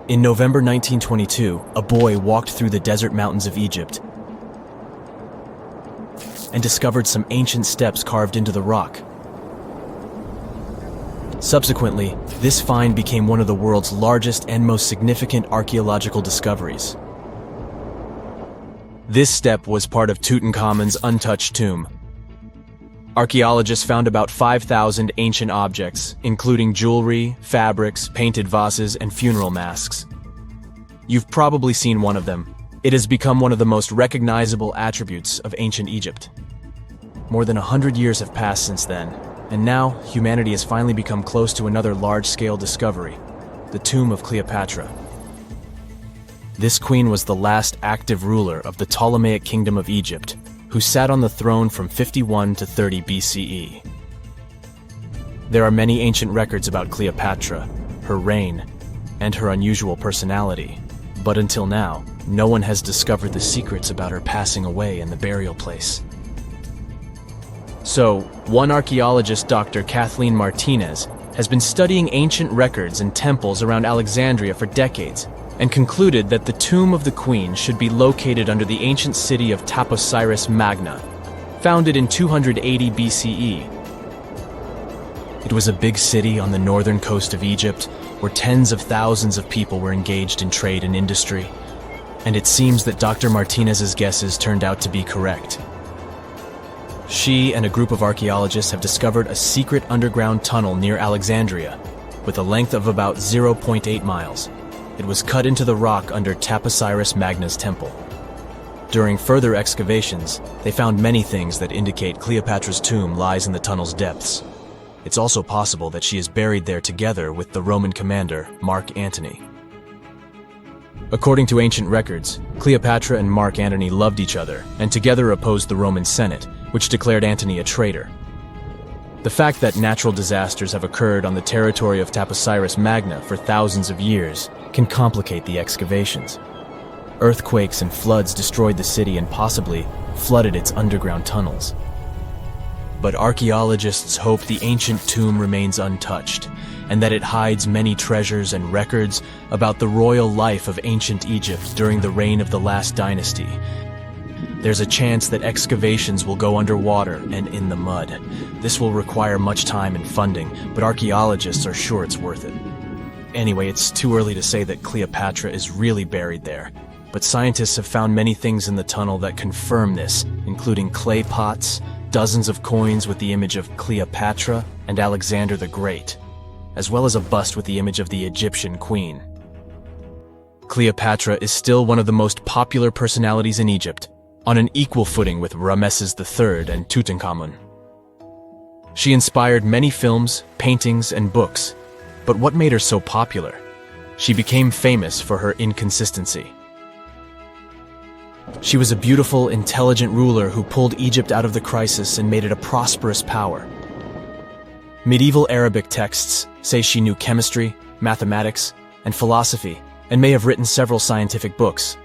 In November 1922, a boy walked through the desert mountains of Egypt and discovered some ancient steps carved into the rock. Subsequently, this find became one of the world's largest and most significant archaeological discoveries. This step was part of Tutankhamun's untouched tomb. Archaeologists found about 5,000 ancient objects, including jewelry, fabrics, painted vases, and funeral masks. You've probably seen one of them. It has become one of the most recognizable attributes of ancient Egypt. More than 100 years have passed since then, and now humanity has finally become close to another large-scale discovery, the Tomb of Cleopatra. This queen was the last active ruler of the Ptolemaic Kingdom of Egypt, who sat on the throne from 51 to 30 BCE. There are many ancient records about Cleopatra, her reign, and her unusual personality, but until now, no one has discovered the secrets about her passing away in the burial place. So, one archaeologist, Dr. Kathleen Martinez, has been studying ancient records and temples around Alexandria for decades, and concluded that the tomb of the queen should be located under the ancient city of Taposiris Magna, founded in 280 BCE. It was a big city on the northern coast of Egypt, where tens of thousands of people were engaged in trade and industry, and it seems that Dr. Martinez's guesses turned out to be correct. She and a group of archaeologists have discovered a secret underground tunnel near Alexandria, with a length of about 0.8 miles. It was cut into the rock under Taposiris Magna's temple. During further excavations, they found many things that indicate Cleopatra's tomb lies in the tunnel's depths. It's also possible that she is buried there together with the Roman commander, Mark Antony. According to ancient records, Cleopatra and Mark Antony loved each other and together opposed the Roman Senate, which declared Antony a traitor. The fact that natural disasters have occurred on the territory of Taposiris Magna for thousands of years can complicate the excavations. Earthquakes and floods destroyed the city and possibly flooded its underground tunnels. But archaeologists hope the ancient tomb remains untouched, and that it hides many treasures and records about the royal life of ancient Egypt during the reign of the last dynasty. There's a chance that excavations will go underwater and in the mud. This will require much time and funding, but archaeologists are sure it's worth it. Anyway, it's too early to say that Cleopatra is really buried there, but scientists have found many things in the tunnel that confirm this, including clay pots, dozens of coins with the image of Cleopatra and Alexander the Great, as well as a bust with the image of the Egyptian queen. Cleopatra is still one of the most popular personalities in Egypt, on an equal footing with Ramesses III and Tutankhamun. She inspired many films, paintings, and books, but what made her so popular? She became famous for her inconsistency. She was a beautiful, intelligent ruler who pulled Egypt out of the crisis and made it a prosperous power. Medieval Arabic texts say she knew chemistry, mathematics, and philosophy, and may have written several scientific books.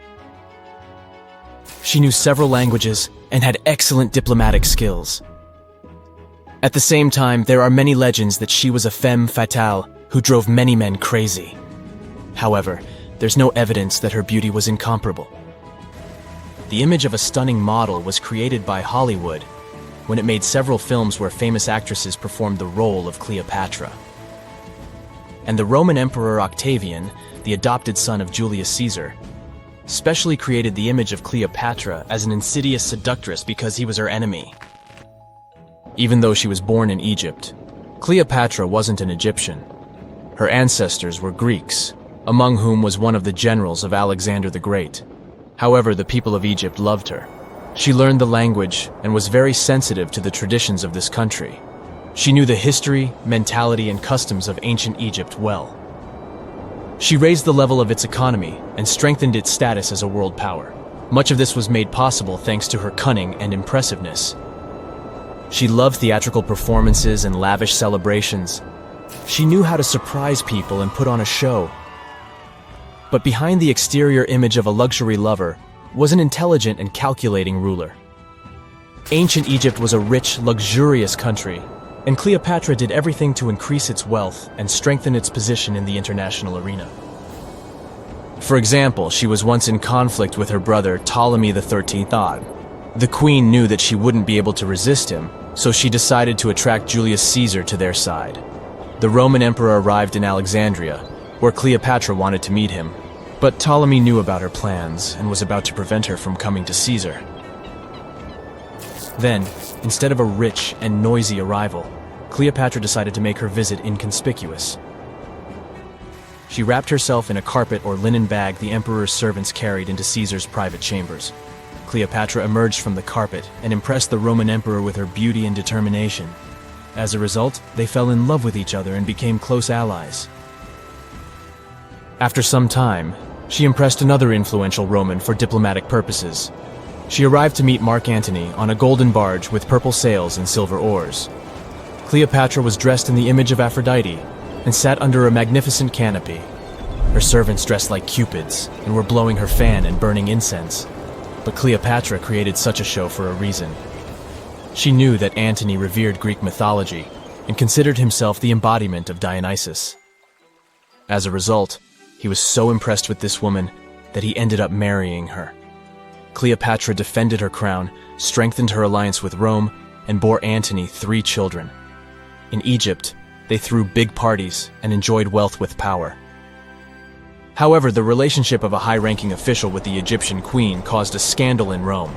She knew several languages and had excellent diplomatic skills. At the same time, there are many legends that she was a femme fatale who drove many men crazy. However, there's no evidence that her beauty was incomparable. The image of a stunning model was created by Hollywood when it made several films where famous actresses performed the role of Cleopatra. And the Roman Emperor Octavian, the adopted son of Julius Caesar, specially created the image of Cleopatra as an insidious seductress because he was her enemy. Even though she was born in Egypt, Cleopatra wasn't an Egyptian. Her ancestors were Greeks, among whom was one of the generals of Alexander the Great. However, the people of Egypt loved her. She learned the language and was very sensitive to the traditions of this country. She knew the history, mentality, and customs of ancient Egypt well. She raised the level of its economy and strengthened its status as a world power. Much of this was made possible thanks to her cunning and impressiveness. She loved theatrical performances and lavish celebrations. She knew how to surprise people and put on a show. But behind the exterior image of a luxury lover was an intelligent and calculating ruler. Ancient Egypt was a rich, luxurious country, and Cleopatra did everything to increase its wealth and strengthen its position in the international arena. For example, she was once in conflict with her brother Ptolemy the 13th Odd. The queen knew that she wouldn't be able to resist him, so she decided to attract Julius Caesar to their side. The Roman emperor arrived in Alexandria, where Cleopatra wanted to meet him, but Ptolemy knew about her plans and was about to prevent her from coming to Caesar. Then, instead of a rich and noisy arrival, Cleopatra decided to make her visit inconspicuous. She wrapped herself in a carpet or linen bag the emperor's servants carried into Caesar's private chambers. Cleopatra emerged from the carpet and impressed the Roman emperor with her beauty and determination. As a result, they fell in love with each other and became close allies. After some time, she impressed another influential Roman for diplomatic purposes. She arrived to meet Mark Antony on a golden barge with purple sails and silver oars. Cleopatra was dressed in the image of Aphrodite and sat under a magnificent canopy. Her servants dressed like cupids and were blowing her fan and burning incense. But Cleopatra created such a show for a reason. She knew that Antony revered Greek mythology and considered himself the embodiment of Dionysus. As a result, he was so impressed with this woman that he ended up marrying her. Cleopatra defended her crown, strengthened her alliance with Rome, and bore Antony 3 children. In Egypt, they threw big parties and enjoyed wealth with power. However, the relationship of a high-ranking official with the Egyptian queen caused a scandal in Rome.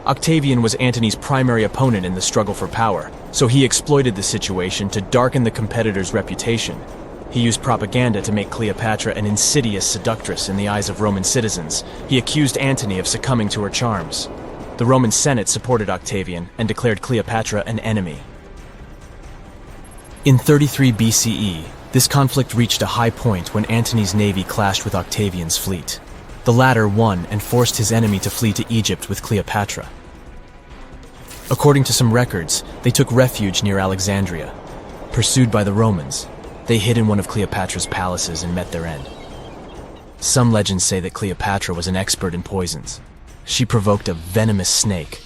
Octavian was Antony's primary opponent in the struggle for power, so he exploited the situation to darken the competitor's reputation. He used propaganda to make Cleopatra an insidious seductress in the eyes of Roman citizens. He accused Antony of succumbing to her charms. The Roman Senate supported Octavian and declared Cleopatra an enemy. In 33 BCE, this conflict reached a high point when Antony's navy clashed with Octavian's fleet. The latter won and forced his enemy to flee to Egypt with Cleopatra. According to some records, they took refuge near Alexandria. Pursued by the Romans, they hid in one of Cleopatra's palaces and met their end. Some legends say that Cleopatra was an expert in poisons. She provoked a venomous snake,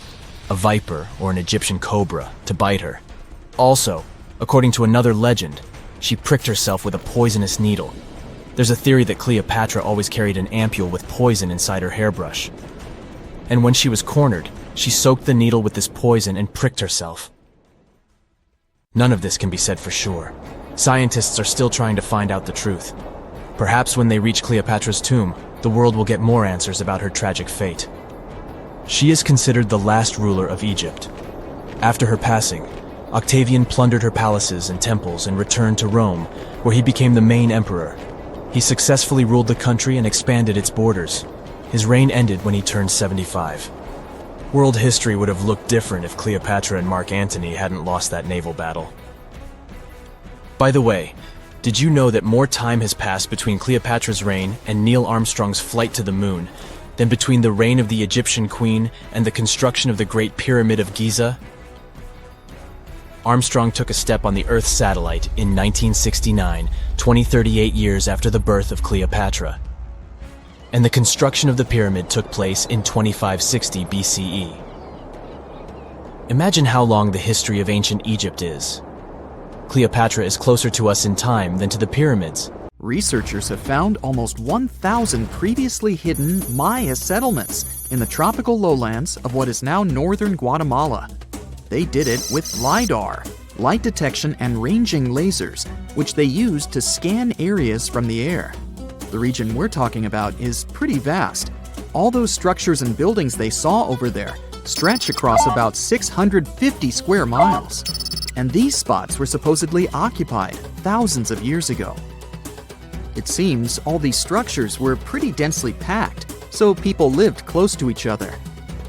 a viper or an Egyptian cobra, to bite her. Also, according to another legend, she pricked herself with a poisonous needle. There's a theory that Cleopatra always carried an ampule with poison inside her hairbrush. And when she was cornered, she soaked the needle with this poison and pricked herself. None of this can be said for sure. Scientists are still trying to find out the truth. Perhaps when they reach Cleopatra's tomb, the world will get more answers about her tragic fate. She is considered the last ruler of Egypt. After her passing, Octavian plundered her palaces and temples and returned to Rome, where he became the main emperor. He successfully ruled the country and expanded its borders. His reign ended when he turned 75. World history would have looked different if Cleopatra and Mark Antony hadn't lost that naval battle. By the way, did you know that more time has passed between Cleopatra's reign and Neil Armstrong's flight to the moon than between the reign of the Egyptian queen and the construction of the Great Pyramid of Giza? Armstrong took a step on the Earth satellite in 1969, 38 years after the birth of Cleopatra. And the construction of the pyramid took place in 2560 BCE. Imagine how long the history of ancient Egypt is. Cleopatra is closer to us in time than to the pyramids. Researchers have found almost 1,000 previously hidden Maya settlements in the tropical lowlands of what is now northern Guatemala. They did it with LiDAR, light detection and ranging lasers, which they used to scan areas from the air. The region we're talking about is pretty vast. All those structures and buildings they saw over there stretch across about 650 square miles. And these spots were supposedly occupied thousands of years ago. It seems all these structures were pretty densely packed, so people lived close to each other.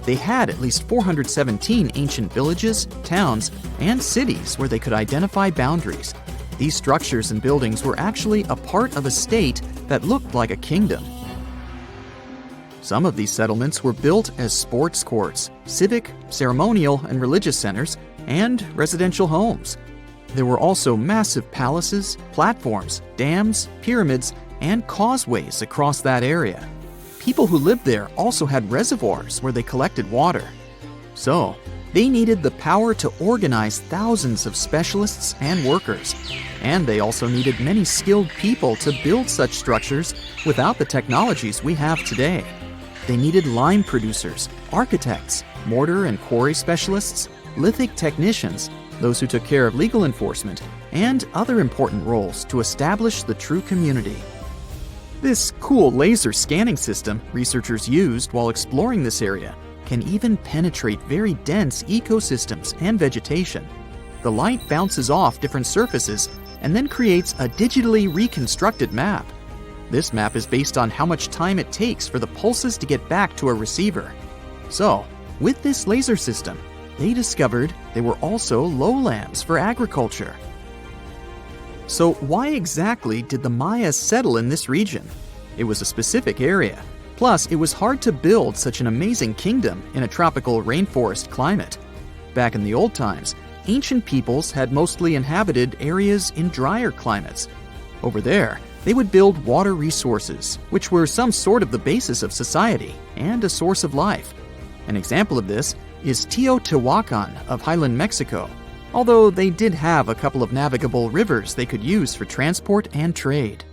They had at least 417 ancient villages, towns, and cities where they could identify boundaries. These structures and buildings were actually a part of a state that looked like a kingdom. Some of these settlements were built as sports courts, civic, ceremonial, and religious centers, and residential homes. There were also massive palaces, platforms, dams, pyramids, and causeways across that area. People who lived there also had reservoirs where they collected water. So, They needed the power to organize thousands of specialists and workers. And they also needed many skilled people to build such structures without the technologies we have today. They needed lime producers, architects, mortar and quarry specialists, lithic technicians, those who took care of legal enforcement, and other important roles to establish the true community. This cool laser scanning system researchers used while exploring this area can even penetrate very dense ecosystems and vegetation. The light bounces off different surfaces and then creates a digitally reconstructed map. This map is based on how much time it takes for the pulses to get back to a receiver. So, with this laser system, they discovered there were also lowlands for agriculture. So why exactly did the Maya settle in this region? It was a specific area. Plus, it was hard to build such an amazing kingdom in a tropical rainforest climate. Back in the old times, ancient peoples had mostly inhabited areas in drier climates. Over there, they would build water resources, which were some sort of the basis of society and a source of life. An example of this is Teotihuacan of Highland Mexico, although they did have a couple of navigable rivers they could use for transport and trade.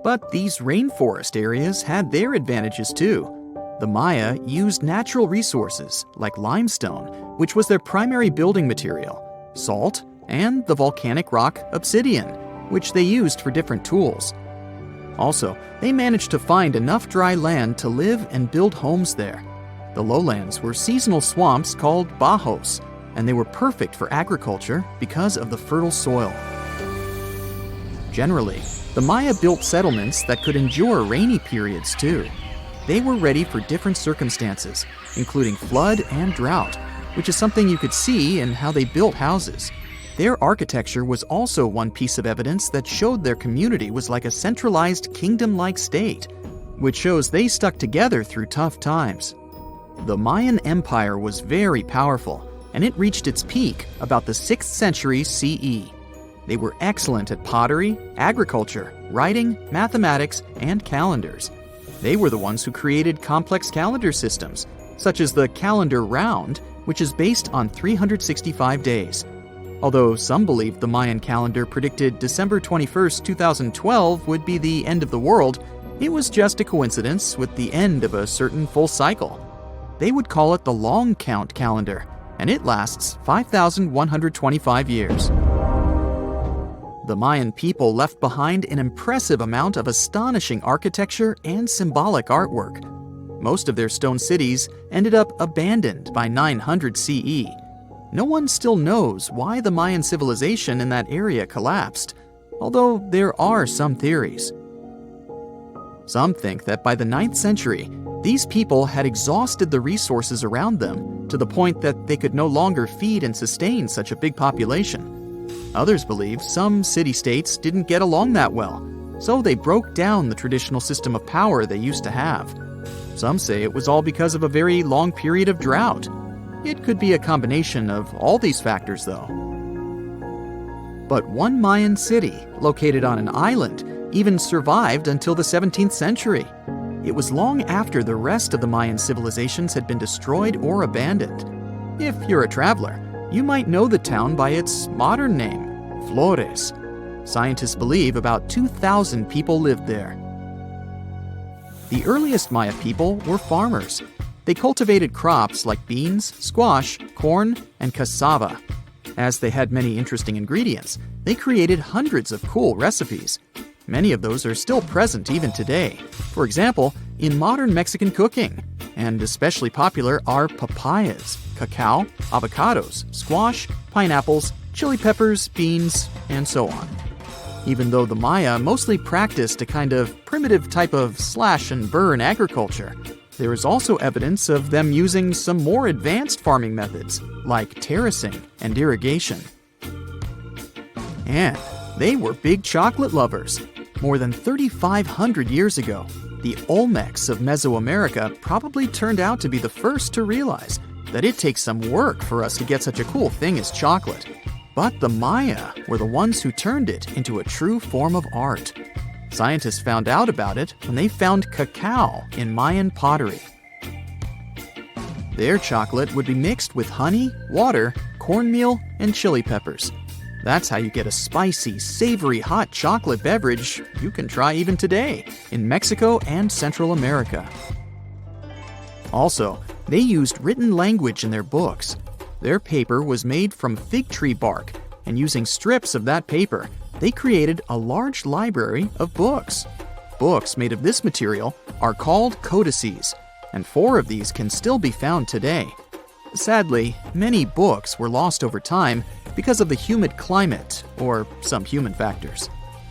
But these rainforest areas had their advantages too. The Maya used natural resources like limestone, which was their primary building material, salt, and the volcanic rock obsidian, which they used for different tools. Also, they managed to find enough dry land to live and build homes there. The lowlands were seasonal swamps called bajos, and they were perfect for agriculture because of the fertile soil. Generally, the Maya built settlements that could endure rainy periods too. They were ready for different circumstances, including flood and drought, which is something you could see in how they built houses. Their architecture was also one piece of evidence that showed their community was like a centralized kingdom-like state, which shows they stuck together through tough times. The Mayan Empire was very powerful, and it reached its peak about the 6th century CE. They were excellent at pottery, agriculture, writing, mathematics, and calendars. They were the ones who created complex calendar systems, such as the calendar round, which is based on 365 days. Although some believed the Mayan calendar predicted December 21st, 2012 would be the end of the world, it was just a coincidence with the end of a certain full cycle. They would call it the long count calendar, and it lasts 5,125 years. The Mayan people left behind an impressive amount of astonishing architecture and symbolic artwork. Most of their stone cities ended up abandoned by 900 CE. No one still knows why the Mayan civilization in that area collapsed, although there are some theories. Some think that by the 9th century, these people had exhausted the resources around them to the point that they could no longer feed and sustain such a big population. Others believe some city-states didn't get along that well, so they broke down the traditional system of power they used to have. Some say it was all because of a very long period of drought. It could be a combination of all these factors, though. But one Mayan city, located on an island, even survived until the 17th century. It was long after the rest of the Mayan civilizations had been destroyed or abandoned. If you're a traveler, you might know the town by its modern name, Flores. Scientists believe about 2,000 people lived there. The earliest Maya people were farmers. They cultivated crops like beans, squash, corn, and cassava. As they had many interesting ingredients, they created hundreds of cool recipes. Many of those are still present even today. For example, in modern Mexican cooking. And especially popular are papayas, cacao, avocados, squash, pineapples, chili peppers, beans, and so on. Even though the Maya mostly practiced a kind of primitive type of slash-and-burn agriculture, there is also evidence of them using some more advanced farming methods, like terracing and irrigation. And they were big chocolate lovers. More than 3,500 years ago, the Olmecs of Mesoamerica probably turned out to be the first to realize that it takes some work for us to get such a cool thing as chocolate. But the Maya were the ones who turned it into a true form of art. Scientists found out about it when they found cacao in Mayan pottery. Their chocolate would be mixed with honey, water, cornmeal, and chili peppers. That's how you get a spicy, savory hot chocolate beverage you can try even today in Mexico and Central America. Also, they used written language in their books. Their paper was made from fig tree bark, and using strips of that paper, they created a large library of books. Books made of this material are called codices, and 4 of these can still be found today. Sadly, many books were lost over time because of the humid climate or some human factors.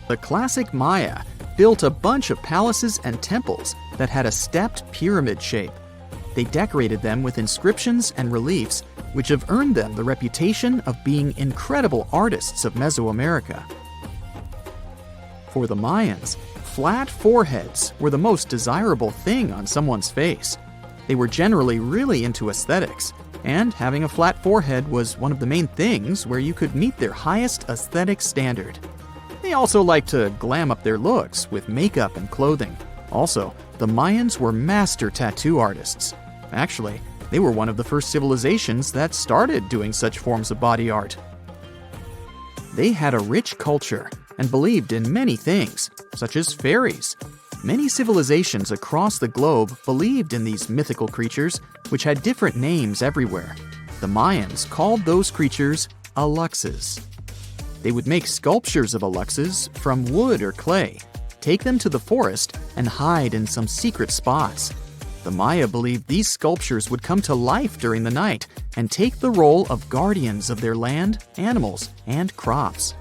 The classic Maya built a bunch of palaces and temples that had a stepped pyramid shape. They decorated them with inscriptions and reliefs, which have earned them the reputation of being incredible artists of Mesoamerica. For the Mayans, flat foreheads were the most desirable thing on someone's face. They were generally really into aesthetics, and having a flat forehead was one of the main things where you could meet their highest aesthetic standard. They also liked to glam up their looks with makeup and clothing. Also, the Mayans were master tattoo artists. Actually, they were one of the first civilizations that started doing such forms of body art. They had a rich culture and believed in many things, such as fairies. Many civilizations across the globe believed in these mythical creatures, which had different names everywhere. The Mayans called those creatures aluxes. They would make sculptures of aluxes from wood or clay, take them to the forest, and hide in some secret spots. The Maya believed these sculptures would come to life during the night and take the role of guardians of their land, animals, and crops.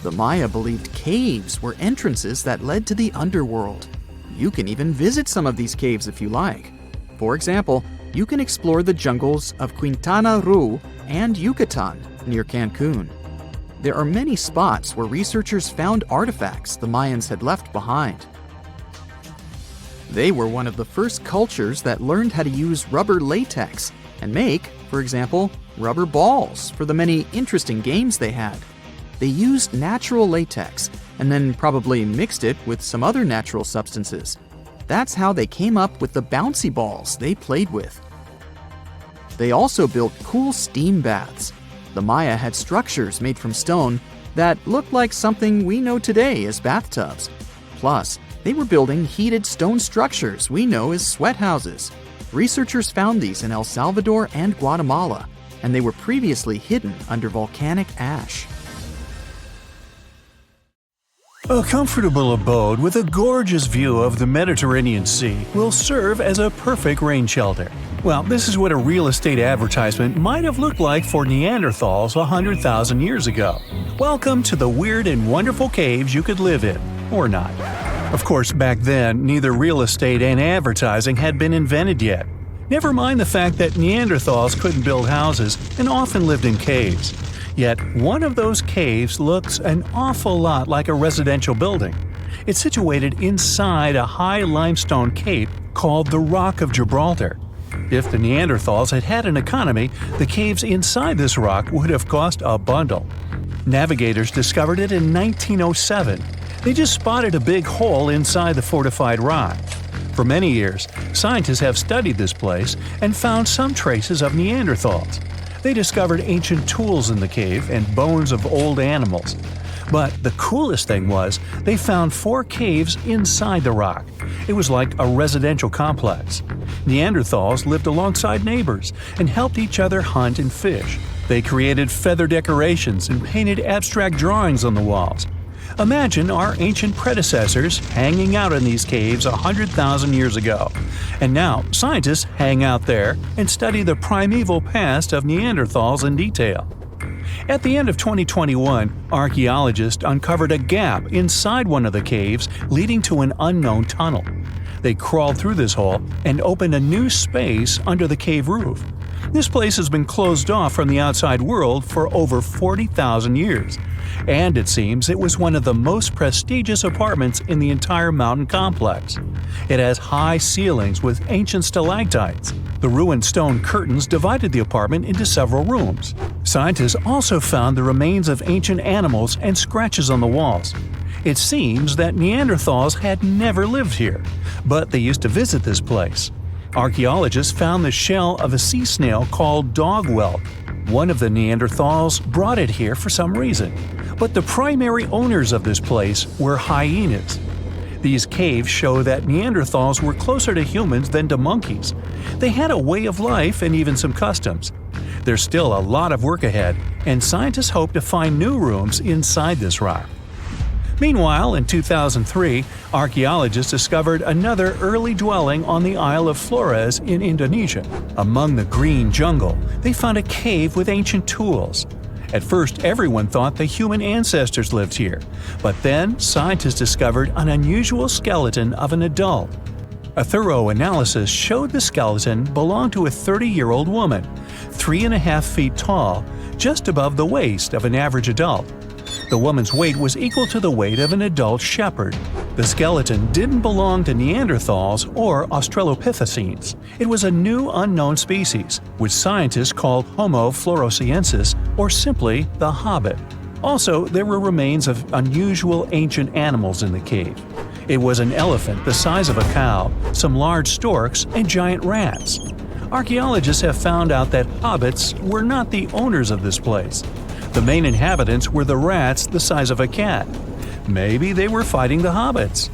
The Maya believed caves were entrances that led to the underworld. You can even visit some of these caves if you like. For example, you can explore the jungles of Quintana Roo and Yucatan near Cancun. There are many spots where researchers found artifacts the Mayans had left behind. They were one of the first cultures that learned how to use rubber latex and make, for example, rubber balls for the many interesting games they had. They used natural latex and then probably mixed it with some other natural substances. That's how they came up with the bouncy balls they played with. They also built cool steam baths. The Maya had structures made from stone that looked like something we know today as bathtubs. Plus, they were building heated stone structures we know as sweat houses. Researchers found these in El Salvador and Guatemala, and they were previously hidden under volcanic ash. A comfortable abode with a gorgeous view of the Mediterranean Sea will serve as a perfect rain shelter. Well, this is what a real estate advertisement might have looked like for Neanderthals 100,000 years ago. Welcome to the weird and wonderful caves you could live in, or not. Of course, back then, neither real estate and advertising had been invented yet. Never mind the fact that Neanderthals couldn't build houses and often lived in caves. Yet, one of those caves looks an awful lot like a residential building. It's situated inside a high limestone cape called the Rock of Gibraltar. If the Neanderthals had had an economy, the caves inside this rock would have cost a bundle. Navigators discovered it in 1907. They just spotted a big hole inside the fortified rock. For many years, scientists have studied this place and found some traces of Neanderthals. They discovered ancient tools in the cave and bones of old animals. But the coolest thing was, they found 4 caves inside the rock. It was like a residential complex. Neanderthals lived alongside neighbors and helped each other hunt and fish. They created feather decorations and painted abstract drawings on the walls. Imagine our ancient predecessors hanging out in these caves 100,000 years ago. And now, scientists hang out there and study the primeval past of Neanderthals in detail. At the end of 2021, archaeologists uncovered a gap inside one of the caves leading to an unknown tunnel. They crawled through this hole and opened a new space under the cave roof. This place has been closed off from the outside world for over 40,000 years. And it seems it was one of the most prestigious apartments in the entire mountain complex. It has high ceilings with ancient stalactites. The ruined stone curtains divided the apartment into several rooms. Scientists also found the remains of ancient animals and scratches on the walls. It seems that Neanderthals had never lived here, but they used to visit this place. Archaeologists found the shell of a sea snail called dog whelk. One of the Neanderthals brought it here for some reason, but the primary owners of this place were hyenas. These caves show that Neanderthals were closer to humans than to monkeys. They had a way of life and even some customs. There's still a lot of work ahead, and scientists hope to find new rooms inside this rock. Meanwhile, in 2003, archaeologists discovered another early dwelling on the Isle of Flores in Indonesia. Among the green jungle, they found a cave with ancient tools. At first, everyone thought the human ancestors lived here, but then scientists discovered an unusual skeleton of an adult. A thorough analysis showed the skeleton belonged to a 30-year-old woman, 3.5 feet tall, just above the waist of an average adult. The woman's weight was equal to the weight of an adult shepherd. The skeleton didn't belong to Neanderthals or Australopithecines. It was a new unknown species, which scientists called Homo floresiensis, or simply the Hobbit. Also, there were remains of unusual ancient animals in the cave. It was an elephant the size of a cow, some large storks, and giant rats. Archaeologists have found out that hobbits were not the owners of this place. The main inhabitants were the rats the size of a cat. Maybe they were fighting the hobbits.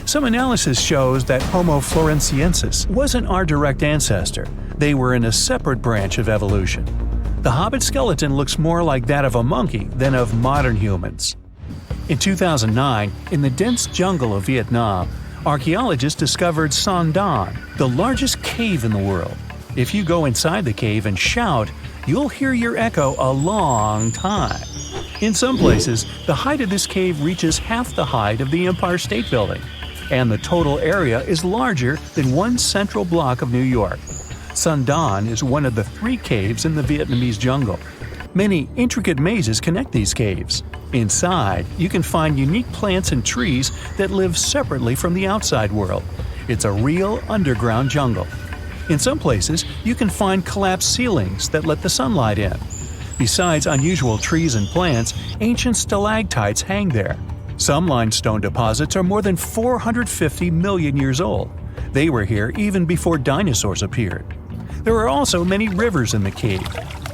Some analysis shows that Homo floresiensis wasn't our direct ancestor. They were in a separate branch of evolution. The hobbit skeleton looks more like that of a monkey than of modern humans. In 2009, in the dense jungle of Vietnam, archaeologists discovered Son Don, the largest cave in the world. If you go inside the cave and shout, you'll hear your echo a long time. In some places, the height of this cave reaches half the height of the Empire State Building, and the total area is larger than one central block of New York. Son Don is one of the 3 caves in the Vietnamese jungle. Many intricate mazes connect these caves. Inside, you can find unique plants and trees that live separately from the outside world. It's a real underground jungle. In some places, you can find collapsed ceilings that let the sunlight in. Besides unusual trees and plants, ancient stalactites hang there. Some limestone deposits are more than 450 million years old. They were here even before dinosaurs appeared. There are also many rivers in the cave.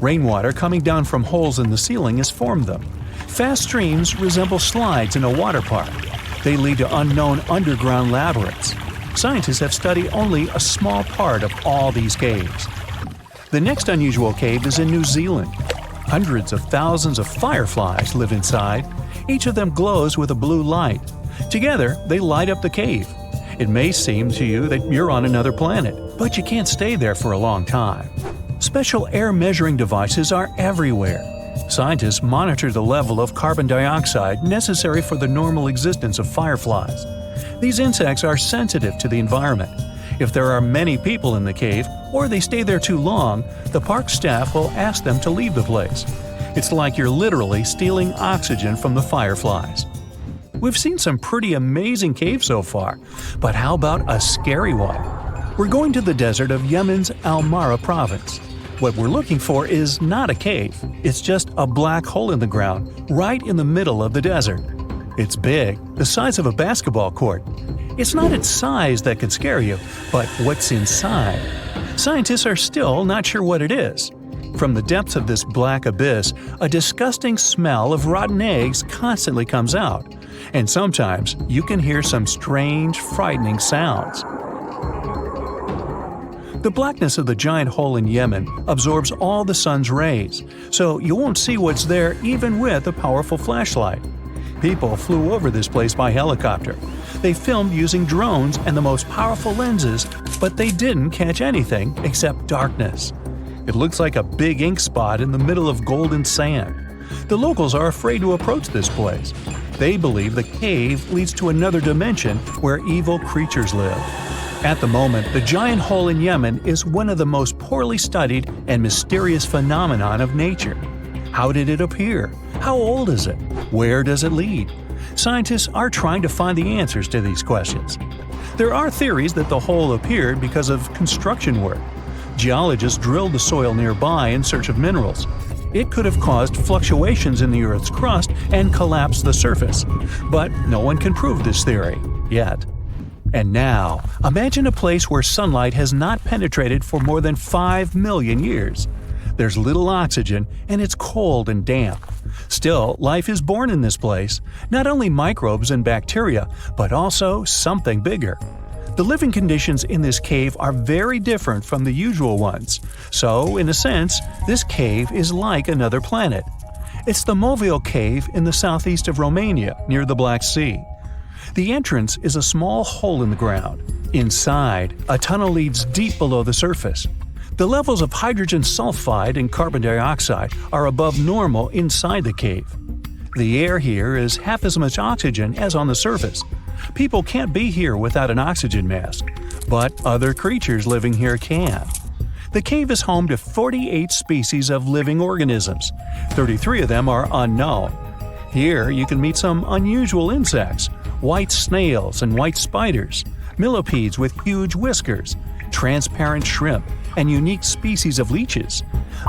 Rainwater coming down from holes in the ceiling has formed them. Fast streams resemble slides in a water park. They lead to unknown underground labyrinths. Scientists have studied only a small part of all these caves. The next unusual cave is in New Zealand. Hundreds of thousands of fireflies live inside. Each of them glows with a blue light. Together, they light up the cave. It may seem to you that you're on another planet, but you can't stay there for a long time. Special air measuring devices are everywhere. Scientists monitor the level of carbon dioxide necessary for the normal existence of fireflies. These insects are sensitive to the environment. If there are many people in the cave, or they stay there too long, the park staff will ask them to leave the place. It's like you're literally stealing oxygen from the fireflies. We've seen some pretty amazing caves so far, but how about a scary one? We're going to the desert of Yemen's Al Mara province. What we're looking for is not a cave, it's just a black hole in the ground, right in the middle of the desert. It's big, the size of a basketball court. It's not its size that could scare you, but what's inside. Scientists are still not sure what it is. From the depths of this black abyss, a disgusting smell of rotten eggs constantly comes out, and sometimes you can hear some strange, frightening sounds. The blackness of the giant hole in Yemen absorbs all the sun's rays, so you won't see what's there even with a powerful flashlight. People flew over this place by helicopter. They filmed using drones and the most powerful lenses, but they didn't catch anything except darkness. It looks like a big ink spot in the middle of golden sand. The locals are afraid to approach this place. They believe the cave leads to another dimension where evil creatures live. At the moment, the giant hole in Yemen is one of the most poorly studied and mysterious phenomenon of nature. How did it appear? How old is it? Where does it lead? Scientists are trying to find the answers to these questions. There are theories that the hole appeared because of construction work. Geologists drilled the soil nearby in search of minerals. It could have caused fluctuations in the Earth's crust and collapsed the surface. But no one can prove this theory, yet. And now, imagine a place where sunlight has not penetrated for more than 5 million years. There's little oxygen, and it's cold and damp. Still, life is born in this place, not only microbes and bacteria, but also something bigger. The living conditions in this cave are very different from the usual ones, so, in a sense, this cave is like another planet. It's the Mville Cave in the southeast of Romania, near the Black Sea. The entrance is a small hole in the ground. Inside, a tunnel leads deep below the surface. The levels of hydrogen sulfide and carbon dioxide are above normal inside the cave. The air here is half as much oxygen as on the surface. People can't be here without an oxygen mask, but other creatures living here can. The cave is home to 48 species of living organisms. 33 of them are unknown. Here you can meet some unusual insects, white snails and white spiders, millipedes with huge whiskers, transparent shrimp, and unique species of leeches.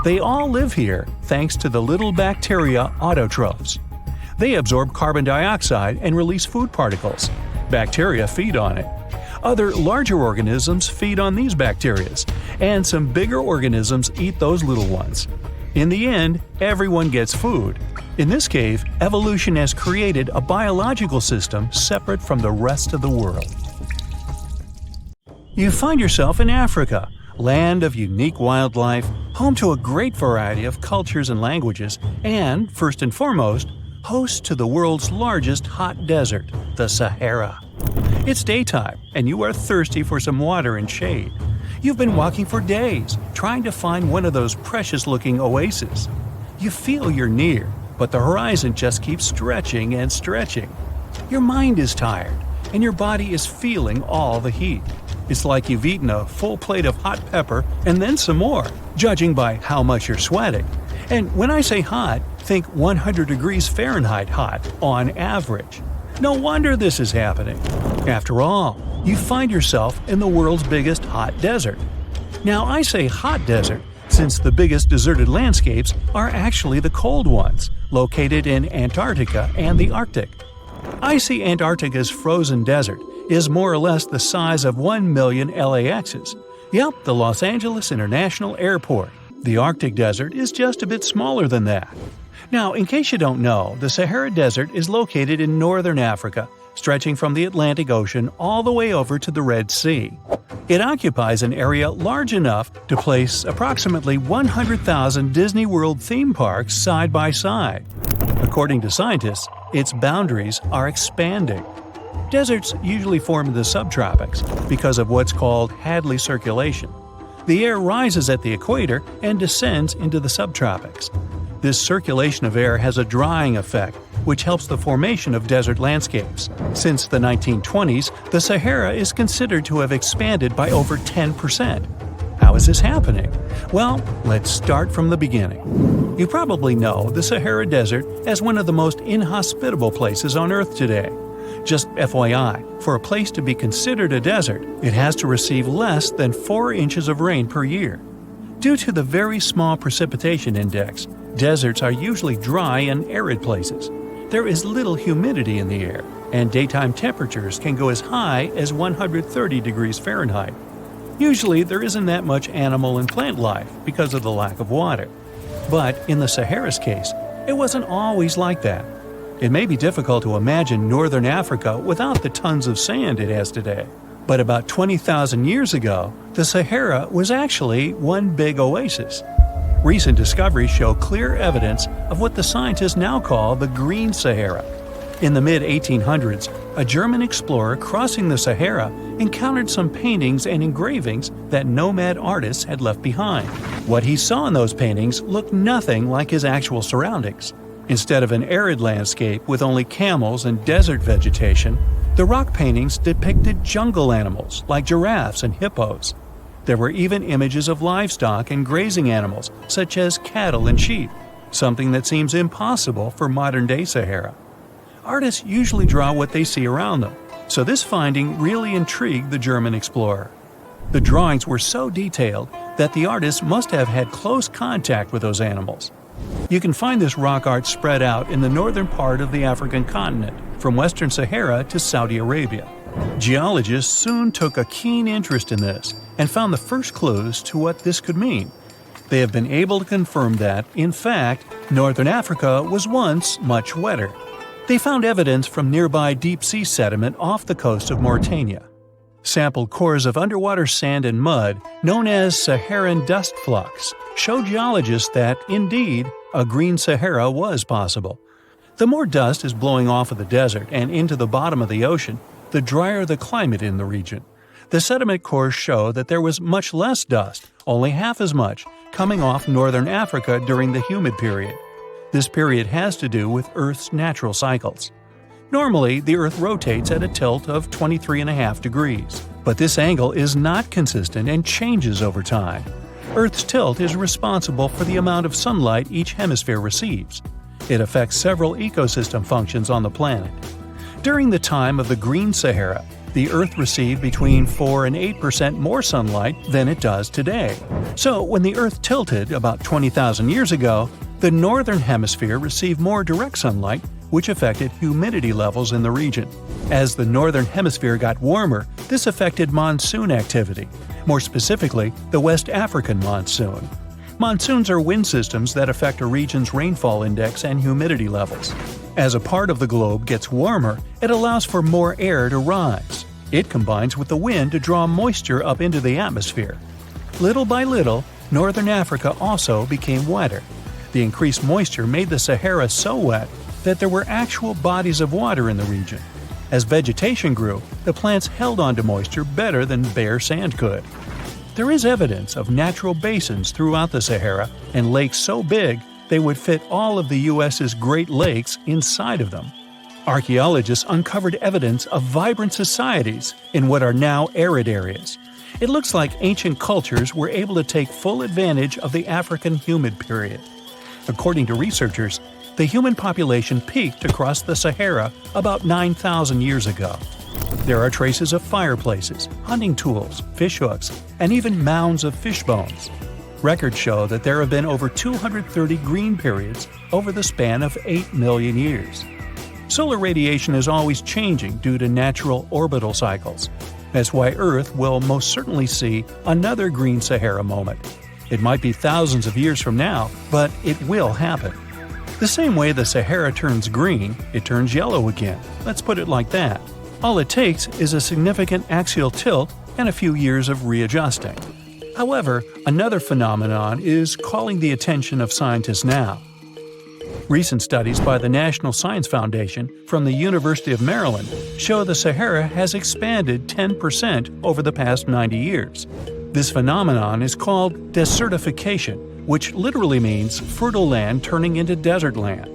They all live here thanks to the little bacteria autotrophs. They absorb carbon dioxide and release food particles. Bacteria feed on it. Other larger organisms feed on these bacteria, and some bigger organisms eat those little ones. In the end, everyone gets food. In this cave, evolution has created a biological system separate from the rest of the world. You find yourself in Africa, land of unique wildlife, home to a great variety of cultures and languages, and, first and foremost, host to the world's largest hot desert, the Sahara. It's daytime, and you are thirsty for some water and shade. You've been walking for days, trying to find one of those precious-looking oases. You feel you're near, but the horizon just keeps stretching and stretching. Your mind is tired, and your body is feeling all the heat. It's like you've eaten a full plate of hot pepper and then some more, judging by how much you're sweating. And when I say hot, think 100 degrees Fahrenheit hot, on average. No wonder this is happening. After all, you find yourself in the world's biggest hot desert. Now I say hot desert since the biggest deserted landscapes are actually the cold ones, located in Antarctica and the Arctic. I see Antarctica's frozen desert is more or less the size of 1 million LAXs. Yep, the Los Angeles International Airport. The Arctic Desert is just a bit smaller than that. Now, in case you don't know, the Sahara Desert is located in northern Africa, stretching from the Atlantic Ocean all the way over to the Red Sea. It occupies an area large enough to place approximately 100,000 Disney World theme parks side by side. According to scientists, its boundaries are expanding. Deserts usually form in the subtropics because of what's called Hadley circulation. The air rises at the equator and descends into the subtropics. This circulation of air has a drying effect, which helps the formation of desert landscapes. Since the 1920s, the Sahara is considered to have expanded by over 10%. How is this happening? Well, let's start from the beginning. You probably know the Sahara Desert as one of the most inhospitable places on Earth today. Just FYI, for a place to be considered a desert, it has to receive less than 4 inches of rain per year. Due to the very small precipitation index, deserts are usually dry and arid places. There is little humidity in the air, and daytime temperatures can go as high as 130 degrees Fahrenheit. Usually, there isn't that much animal and plant life because of the lack of water. But in the Sahara's case, it wasn't always like that. It may be difficult to imagine northern Africa without the tons of sand it has today. But about 20,000 years ago, the Sahara was actually one big oasis. Recent discoveries show clear evidence of what the scientists now call the Green Sahara. In the mid-1800s, a German explorer crossing the Sahara encountered some paintings and engravings that nomad artists had left behind. What he saw in those paintings looked nothing like his actual surroundings. Instead of an arid landscape with only camels and desert vegetation, the rock paintings depicted jungle animals like giraffes and hippos. There were even images of livestock and grazing animals such as cattle and sheep, something that seems impossible for modern-day Sahara. Artists usually draw what they see around them, so this finding really intrigued the German explorer. The drawings were so detailed that the artists must have had close contact with those animals. You can find this rock art spread out in the northern part of the African continent, from Western Sahara to Saudi Arabia. Geologists soon took a keen interest in this and found the first clues to what this could mean. They have been able to confirm that, in fact, northern Africa was once much wetter. They found evidence from nearby deep-sea sediment off the coast of Mauritania. Sampled cores of underwater sand and mud, known as Saharan dust flux, show geologists that, indeed, a green Sahara was possible. The more dust is blowing off of the desert and into the bottom of the ocean, the drier the climate in the region. The sediment cores show that there was much less dust, only half as much, coming off northern Africa during the humid period. This period has to do with Earth's natural cycles. Normally, the Earth rotates at a tilt of 23.5 degrees, but this angle is not consistent and changes over time. Earth's tilt is responsible for the amount of sunlight each hemisphere receives. It affects several ecosystem functions on the planet. During the time of the Green Sahara, the Earth received between 4 and 8% more sunlight than it does today. So, when the Earth tilted about 20,000 years ago, the northern hemisphere received more direct sunlight, which affected humidity levels in the region. As the northern hemisphere got warmer, this affected monsoon activity, more specifically, the West African monsoon. Monsoons are wind systems that affect a region's rainfall index and humidity levels. As a part of the globe gets warmer, it allows for more air to rise. It combines with the wind to draw moisture up into the atmosphere. Little by little, northern Africa also became wetter. The increased moisture made the Sahara so wet that there were actual bodies of water in the region. As vegetation grew, the plants held onto moisture better than bare sand could. There is evidence of natural basins throughout the Sahara and lakes so big they would fit all of the U.S.'s Great Lakes inside of them. Archaeologists uncovered evidence of vibrant societies in what are now arid areas. It looks like ancient cultures were able to take full advantage of the African humid period. According to researchers, the human population peaked across the Sahara about 9,000 years ago. There are traces of fireplaces, hunting tools, fishhooks, and even mounds of fish bones. Records show that there have been over 230 green periods over the span of 8 million years. Solar radiation is always changing due to natural orbital cycles. That's why Earth will most certainly see another green Sahara moment. It might be thousands of years from now, but it will happen. The same way the Sahara turns green, it turns yellow again. Let's put it like that. All it takes is a significant axial tilt and a few years of readjusting. However, another phenomenon is calling the attention of scientists now. Recent studies by the National Science Foundation from the University of Maryland show the Sahara has expanded 10% over the past 90 years. This phenomenon is called desertification, which literally means fertile land turning into desert land.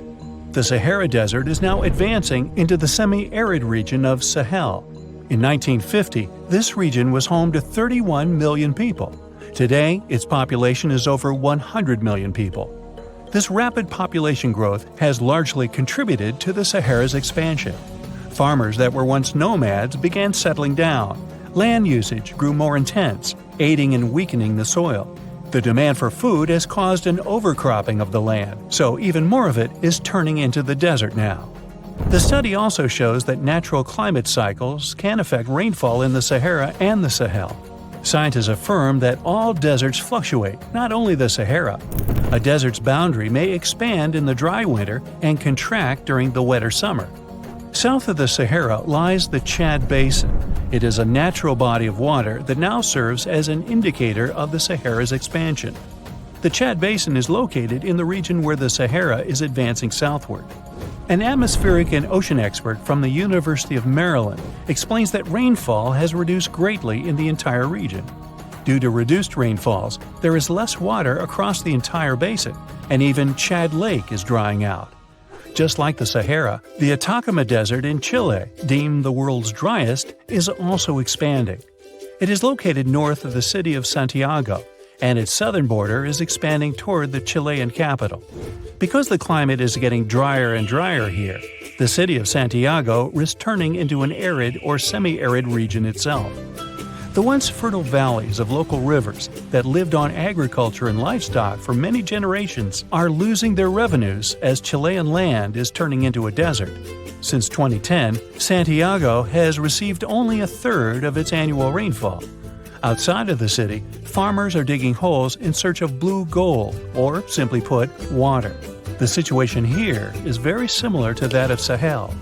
The Sahara Desert is now advancing into the semi-arid region of Sahel. In 1950, this region was home to 31 million people. Today, its population is over 100 million people. This rapid population growth has largely contributed to the Sahara's expansion. Farmers that were once nomads began settling down. Land usage grew more intense, aiding in weakening the soil. The demand for food has caused an overcropping of the land, so even more of it is turning into the desert now. The study also shows that natural climate cycles can affect rainfall in the Sahara and the Sahel. Scientists affirm that all deserts fluctuate, not only the Sahara. A desert's boundary may expand in the dry winter and contract during the wetter summer. South of the Sahara lies the Chad Basin. It is a natural body of water that now serves as an indicator of the Sahara's expansion. The Chad Basin is located in the region where the Sahara is advancing southward. An atmospheric and ocean expert from the University of Maryland explains that rainfall has reduced greatly in the entire region. Due to reduced rainfalls, there is less water across the entire basin, and even Chad Lake is drying out. Just like the Sahara, the Atacama Desert in Chile, deemed the world's driest, is also expanding. It is located north of the city of Santiago, and its southern border is expanding toward the Chilean capital. Because the climate is getting drier and drier here, the city of Santiago risks turning into an arid or semi-arid region itself. The once fertile valleys of local rivers that lived on agriculture and livestock for many generations are losing their revenues as Chilean land is turning into a desert. Since 2010, Santiago has received only a third of its annual rainfall. Outside of the city, farmers are digging holes in search of blue gold, or simply put, water. The situation here is very similar to that of Sahel.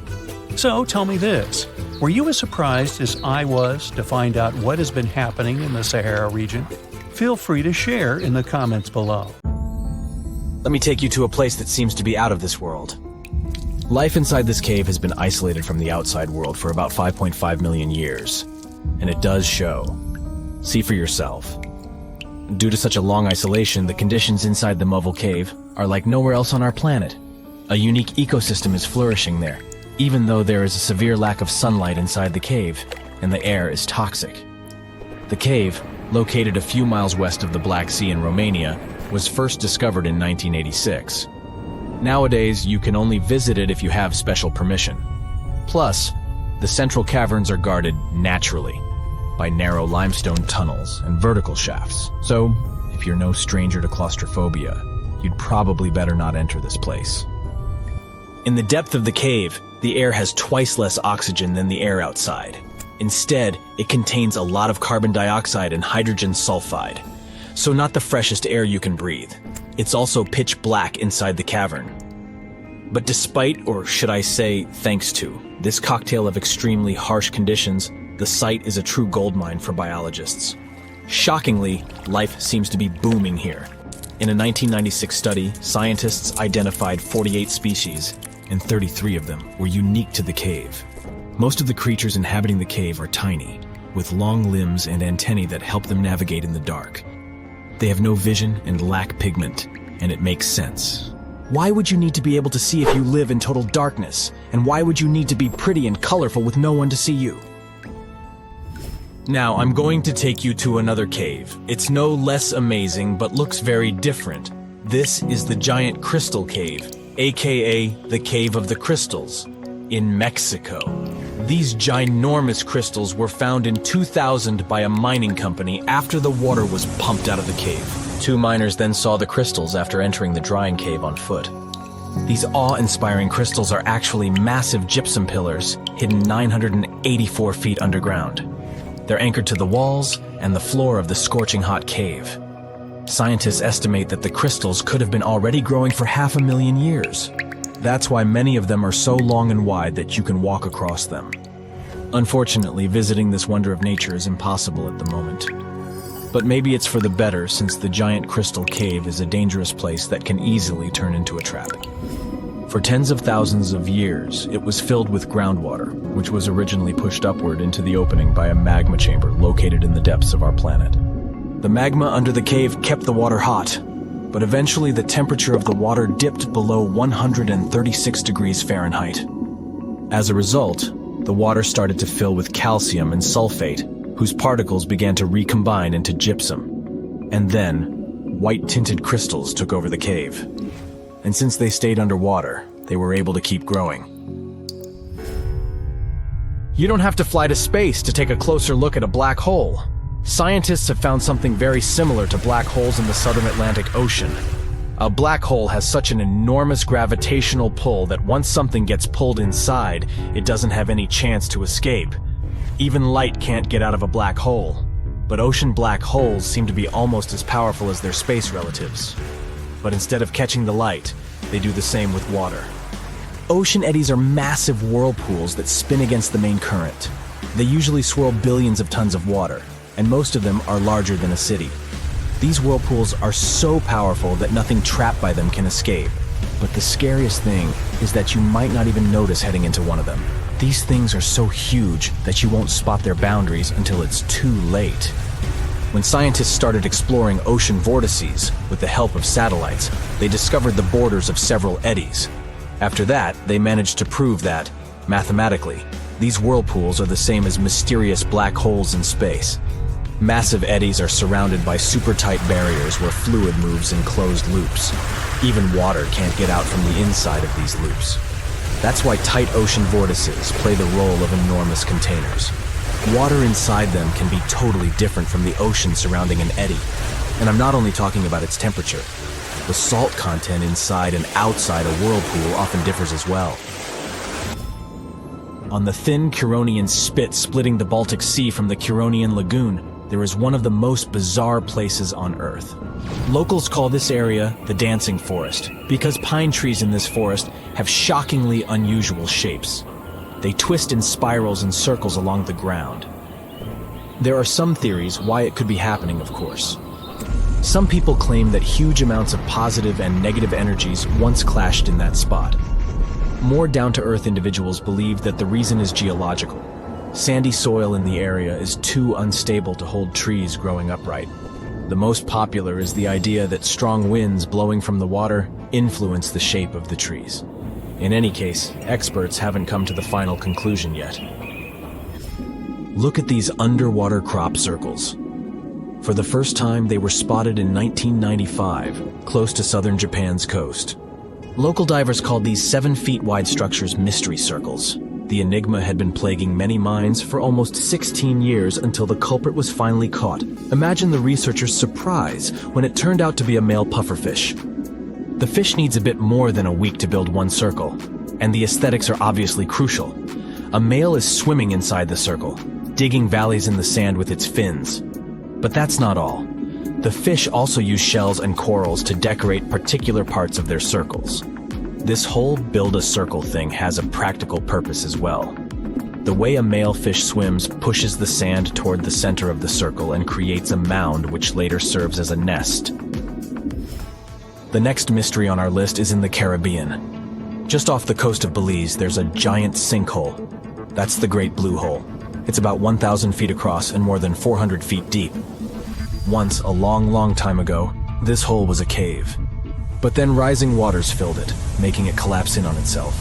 So tell me this, were you as surprised as I was to find out what has been happening in the Sahara region? Feel free to share in the comments below. Let me take you to a place that seems to be out of this world. Life inside this cave has been isolated from the outside world for about 5.5 million years. And it does show. See for yourself. Due to such a long isolation, the conditions inside the Mville Cave are like nowhere else on our planet. A unique ecosystem is flourishing there, even though there is a severe lack of sunlight inside the cave, and the air is toxic. The cave, located a few miles west of the Black Sea in Romania, was first discovered in 1986. Nowadays, you can only visit it if you have special permission. Plus, the central caverns are guarded naturally by narrow limestone tunnels and vertical shafts. So, if you're no stranger to claustrophobia, you'd probably better not enter this place. In the depth of the cave, the air has twice less oxygen than the air outside. Instead, it contains a lot of carbon dioxide and hydrogen sulfide, so not the freshest air you can breathe. It's also pitch black inside the cavern. But despite, or should I say thanks to, this cocktail of extremely harsh conditions, the site is a true goldmine for biologists. Shockingly, life seems to be booming here. In a 1996 study, scientists identified 48 species, and 33 of them were unique to the cave. Most of the creatures inhabiting the cave are tiny, with long limbs and antennae that help them navigate in the dark. They have no vision and lack pigment, and it makes sense. Why would you need to be able to see if you live in total darkness? And why would you need to be pretty and colorful with no one to see you? Now, I'm going to take you to another cave. It's no less amazing, but looks very different. This is the Giant Crystal Cave, aka the Cave of the Crystals, in Mexico. These ginormous crystals were found in 2000 by a mining company after the water was pumped out of the cave. Two miners then saw the crystals after entering the drying cave on foot. These awe-inspiring crystals are actually massive gypsum pillars hidden 984 feet underground. They're anchored to the walls and the floor of the scorching hot cave. Scientists estimate that the crystals could have been already growing for 500,000 years. That's why many of them are so long and wide that you can walk across them. Unfortunately, visiting this wonder of nature is impossible at the moment. But maybe it's for the better, since the Giant Crystal Cave is a dangerous place that can easily turn into a trap. For tens of thousands of years, it was filled with groundwater, which was originally pushed upward into the opening by a magma chamber located in the depths of our planet. The magma under the cave kept the water hot, but eventually the temperature of the water dipped below 136 degrees Fahrenheit. As a result, the water started to fill with calcium and sulfate, whose particles began to recombine into gypsum. And then, white-tinted crystals took over the cave. And since they stayed underwater, they were able to keep growing. You don't have to fly to space to take a closer look at a black hole. Scientists have found something very similar to black holes in the southern Atlantic Ocean. A black hole has such an enormous gravitational pull that once something gets pulled inside, it doesn't have any chance to escape. Even light can't get out of a black hole. But ocean black holes seem to be almost as powerful as their space relatives. But instead of catching the light, they do the same with water. Ocean eddies are massive whirlpools that spin against the main current. They usually swirl billions of tons of water, and most of them are larger than a city. These whirlpools are so powerful that nothing trapped by them can escape. But the scariest thing is that you might not even notice heading into one of them. These things are so huge that you won't spot their boundaries until it's too late. When scientists started exploring ocean vortices with the help of satellites, they discovered the borders of several eddies. After that, they managed to prove that, mathematically, these whirlpools are the same as mysterious black holes in space. Massive eddies are surrounded by super-tight barriers where fluid moves in closed loops. Even water can't get out from the inside of these loops. That's why tight ocean vortices play the role of enormous containers. Water inside them can be totally different from the ocean surrounding an eddy. And I'm not only talking about its temperature. The salt content inside and outside a whirlpool often differs as well. On the thin Curonian spit splitting the Baltic Sea from the Curonian Lagoon, there is one of the most bizarre places on Earth. Locals call this area the Dancing Forest because pine trees in this forest have shockingly unusual shapes. They twist in spirals and circles along the ground. There are some theories why it could be happening, of course. Some people claim that huge amounts of positive and negative energies once clashed in that spot. More down-to-earth individuals believe that the reason is geological. Sandy soil in the area is too unstable to hold trees growing upright. The most popular is the idea that strong winds blowing from the water influence the shape of the trees. In any case, experts haven't come to the final conclusion yet. Look at these underwater crop circles. For the first time, they were spotted in 1995, close to southern Japan's coast. Local divers called these 7 feet wide structures mystery circles. The enigma had been plaguing many minds for almost 16 years until the culprit was finally caught. Imagine the researchers' surprise when it turned out to be a male pufferfish. The fish needs a bit more than a week to build one circle, and the aesthetics are obviously crucial. A male is swimming inside the circle, digging valleys in the sand with its fins. But that's not all. The fish also use shells and corals to decorate particular parts of their circles. This whole build-a-circle thing has a practical purpose as well. The way a male fish swims pushes the sand toward the center of the circle and creates a mound which later serves as a nest. The next mystery on our list is in the Caribbean. Just off the coast of Belize, there's a giant sinkhole. That's the Great Blue Hole. It's about 1,000 feet across and more than 400 feet deep. Once, a long time ago, this hole was a cave. But then rising waters filled it, making it collapse in on itself.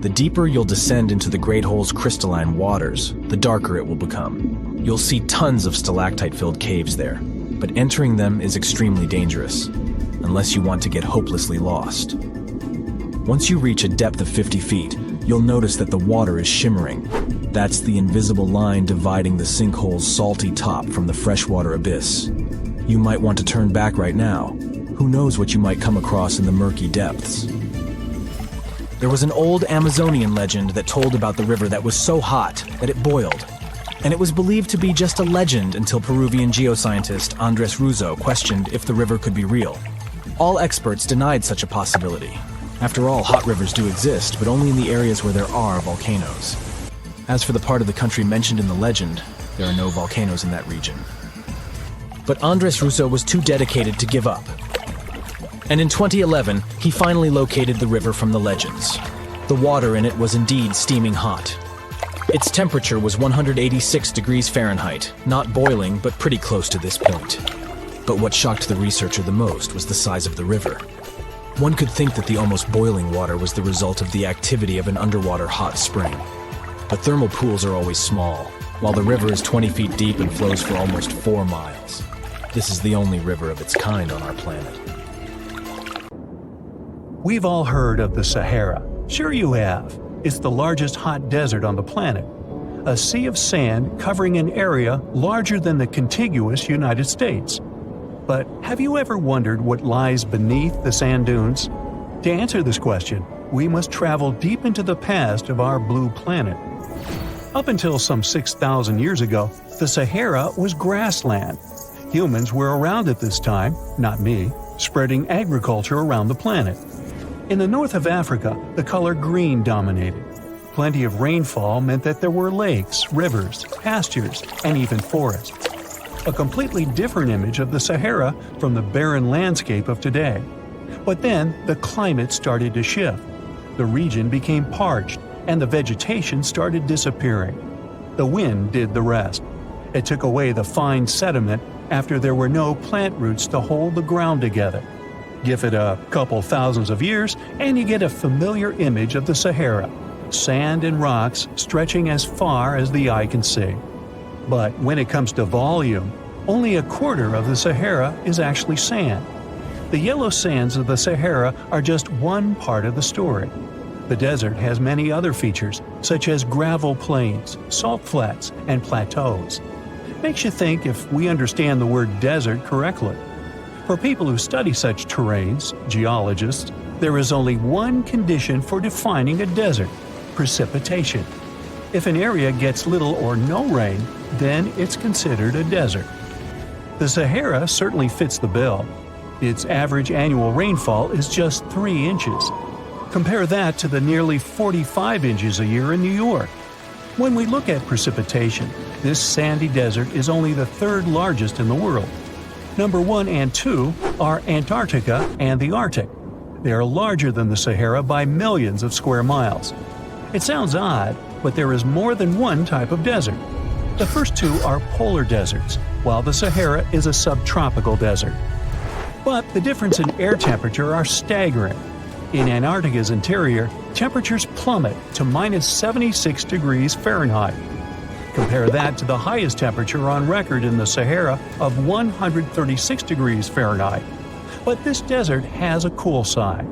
The deeper you'll descend into the Great Hole's crystalline waters, the darker it will become. You'll see tons of stalactite-filled caves there, but entering them is extremely dangerous, unless you want to get hopelessly lost. Once you reach a depth of 50 feet, you'll notice that the water is shimmering. That's the invisible line dividing the sinkhole's salty top from the freshwater abyss. You might want to turn back right now. Who knows what you might come across in the murky depths. There was an old Amazonian legend that told about the river that was so hot that it boiled. And it was believed to be just a legend until Peruvian geoscientist Andres Russo questioned if the river could be real. All experts denied such a possibility. After all, hot rivers do exist, but only in the areas where there are volcanoes. As for the part of the country mentioned in the legend, there are no volcanoes in that region. But Andres Russo was too dedicated to give up. And in 2011, he finally located the river from the legends. The water in it was indeed steaming hot. Its temperature was 186 degrees Fahrenheit, not boiling, but pretty close to this point. But what shocked the researcher the most was the size of the river. One could think that the almost boiling water was the result of the activity of an underwater hot spring. But thermal pools are always small, while the river is 20 feet deep and flows for almost 4 miles. This is the only river of its kind on our planet. We've all heard of the Sahara. Sure you have. It's the largest hot desert on the planet. A sea of sand covering an area larger than the contiguous United States. But have you ever wondered what lies beneath the sand dunes? To answer this question, we must travel deep into the past of our blue planet. Up until some 6,000 years ago, the Sahara was grassland. Humans were around at this time, not me, spreading agriculture around the planet. In the north of Africa, the color green dominated. Plenty of rainfall meant that there were lakes, rivers, pastures, and even forests. A completely different image of the Sahara from the barren landscape of today. But then the climate started to shift. The region became parched, and the vegetation started disappearing. The wind did the rest. It took away the fine sediment after there were no plant roots to hold the ground together. Give it a couple thousands of years, and you get a familiar image of the Sahara. Sand and rocks stretching as far as the eye can see. But when it comes to volume, only a quarter of the Sahara is actually sand. The yellow sands of the Sahara are just one part of the story. The desert has many other features, such as gravel plains, salt flats, and plateaus. Makes you think if we understand the word desert correctly. For people who study such terrains, geologists, there is only one condition for defining a desert: precipitation. If an area gets little or no rain, then it's considered a desert. The Sahara certainly fits the bill. Its average annual rainfall is just 3 inches. Compare that to the nearly 45 inches a year in New York. When we look at precipitation, this sandy desert is only the 3rd largest in the world. Number 1 and 2 are Antarctica and the Arctic. They are larger than the Sahara by millions of square miles. It sounds odd, but there is more than one type of desert. The first 2 are polar deserts, while the Sahara is a subtropical desert. But the difference in air temperature are staggering. In Antarctica's interior, temperatures plummet to minus 76 degrees Fahrenheit. Compare that to the highest temperature on record in the Sahara of 136 degrees Fahrenheit. But this desert has a cool side.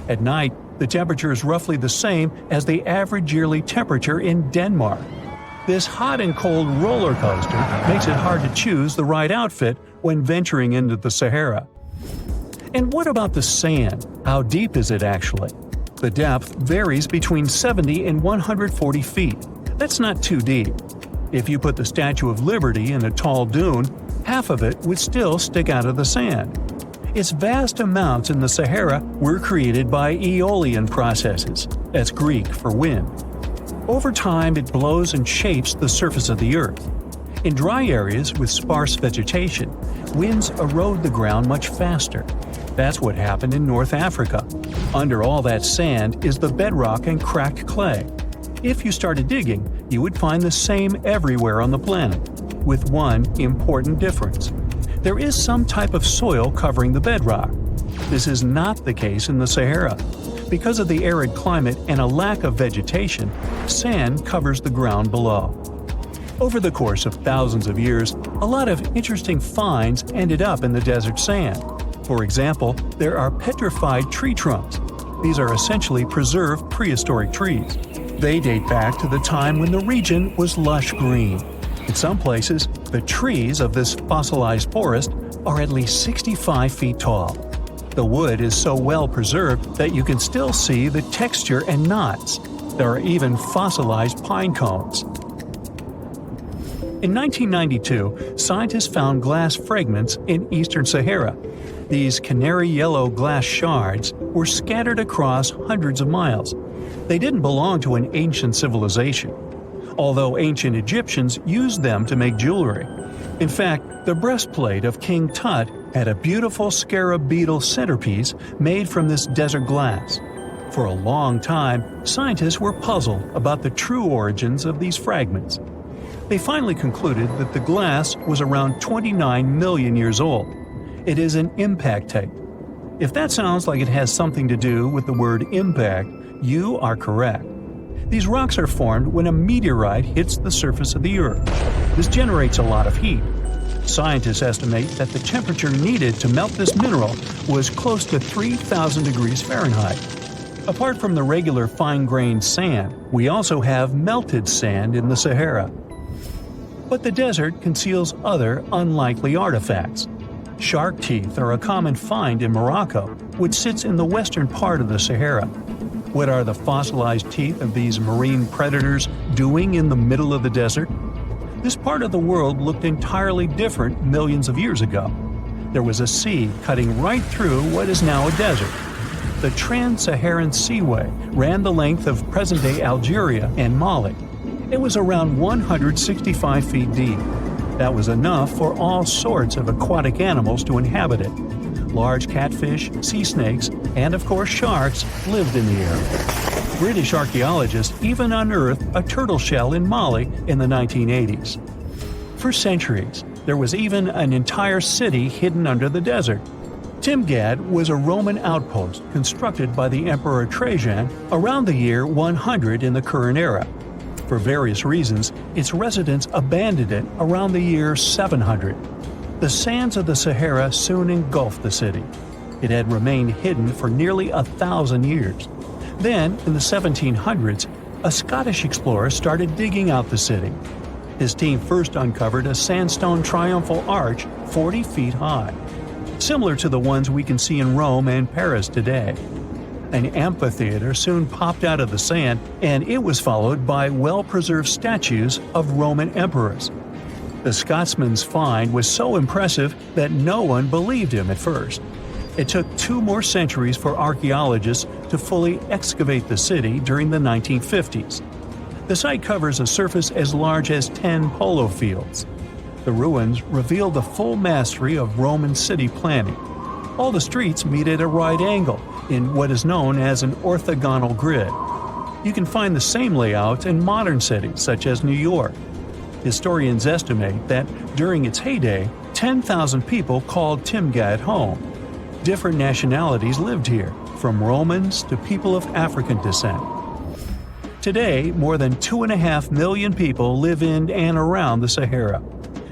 At night, the temperature is roughly the same as the average yearly temperature in Denmark. This hot and cold roller coaster makes it hard to choose the right outfit when venturing into the Sahara. And what about the sand? How deep is it actually? The depth varies between 70 and 140 feet. That's not too deep. If you put the Statue of Liberty in a tall dune, half of it would still stick out of the sand. Its vast amounts in the Sahara were created by aeolian processes. That's Greek for wind. Over time, it blows and shapes the surface of the earth. In dry areas with sparse vegetation, winds erode the ground much faster. That's what happened in North Africa. Under all that sand is the bedrock and cracked clay. If you started digging, you would find the same everywhere on the planet, with one important difference. There is some type of soil covering the bedrock. This is not the case in the Sahara. Because of the arid climate and a lack of vegetation, sand covers the ground below. Over the course of thousands of years, a lot of interesting finds ended up in the desert sand. For example, there are petrified tree trunks. These are essentially preserved prehistoric trees. They date back to the time when the region was lush green. In some places, the trees of this fossilized forest are at least 65 feet tall. The wood is so well preserved that you can still see the texture and knots. There are even fossilized pine cones. In 1992, scientists found glass fragments in eastern Sahara. These canary yellow glass shards were scattered across hundreds of miles. They didn't belong to an ancient civilization, although ancient Egyptians used them to make jewelry. In fact, the breastplate of King Tut had a beautiful scarab beetle centerpiece made from this desert glass. For a long time, scientists were puzzled about the true origins of these fragments. They finally concluded that the glass was around 29 million years old. It is an impact tape. If that sounds like it has something to do with the word impact, you are correct. These rocks are formed when a meteorite hits the surface of the Earth. This generates a lot of heat. Scientists estimate that the temperature needed to melt this mineral was close to 3,000 degrees Fahrenheit. Apart from the regular fine-grained sand, we also have melted sand in the Sahara. But the desert conceals other unlikely artifacts. Shark teeth are a common find in Morocco, which sits in the western part of the Sahara. What are the fossilized teeth of these marine predators doing in the middle of the desert? This part of the world looked entirely different millions of years ago. There was a sea cutting right through what is now a desert. The Trans-Saharan Seaway ran the length of present-day Algeria and Mali. It was around 165 feet deep. That was enough for all sorts of aquatic animals to inhabit it. Large catfish, sea snakes, and of course sharks lived in the area. British archaeologists even unearthed a turtle shell in Mali in the 1980s. For centuries, there was even an entire city hidden under the desert. Timgad was a Roman outpost constructed by the Emperor Trajan around the year 100 in the current era. For various reasons, its residents abandoned it around the year 700. The sands of the Sahara soon engulfed the city. It had remained hidden for nearly 1,000 years. Then, in the 1700s, a Scottish explorer started digging out the city. His team first uncovered a sandstone triumphal arch 40 feet high, similar to the ones we can see in Rome and Paris today. An amphitheater soon popped out of the sand, and it was followed by well-preserved statues of Roman emperors. The Scotsman's find was so impressive that no one believed him at first. It took 2 more centuries for archaeologists to fully excavate the city during the 1950s. The site covers a surface as large as 10 polo fields. The ruins reveal the full mastery of Roman city planning. All the streets meet at a right angle in what is known as an orthogonal grid. You can find the same layout in modern cities such as New York. Historians estimate that during its heyday, 10,000 people called Timgad home. Different nationalities lived here, from Romans to people of African descent. Today, more than 2.5 million people live in and around the Sahara.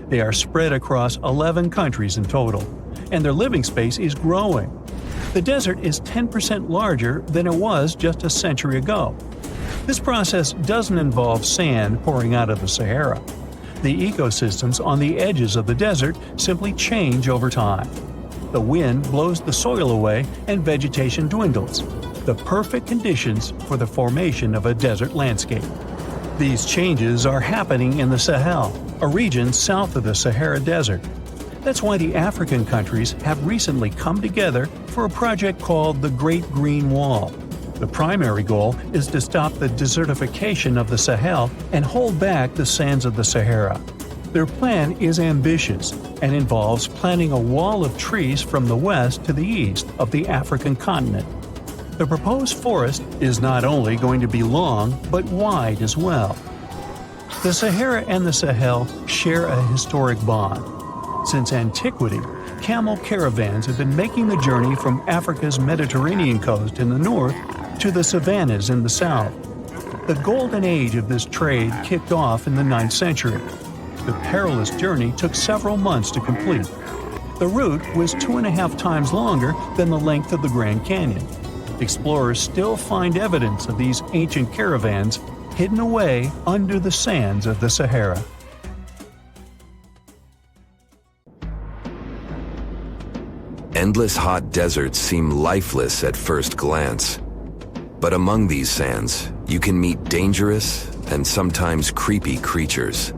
They are spread across 11 countries in total, and their living space is growing. The desert is 10% larger than it was just a century ago. This process doesn't involve sand pouring out of the Sahara. The ecosystems on the edges of the desert simply change over time. The wind blows the soil away and vegetation dwindles, the perfect conditions for the formation of a desert landscape. These changes are happening in the Sahel, a region south of the Sahara Desert. That's why the African countries have recently come together for a project called the Great Green Wall. The primary goal is to stop the desertification of the Sahel and hold back the sands of the Sahara. Their plan is ambitious and involves planting a wall of trees from the west to the east of the African continent. The proposed forest is not only going to be long, but wide as well. The Sahara and the Sahel share a historic bond. Since antiquity, camel caravans have been making the journey from Africa's Mediterranean coast in the north to the savannas in the south. The golden age of this trade kicked off in the 9th century. The perilous journey took several months to complete. The route was 2.5 times longer than the length of the Grand Canyon. Explorers still find evidence of these ancient caravans hidden away under the sands of the Sahara. Endless hot deserts seem lifeless at first glance. But among these sands, you can meet dangerous and sometimes creepy creatures.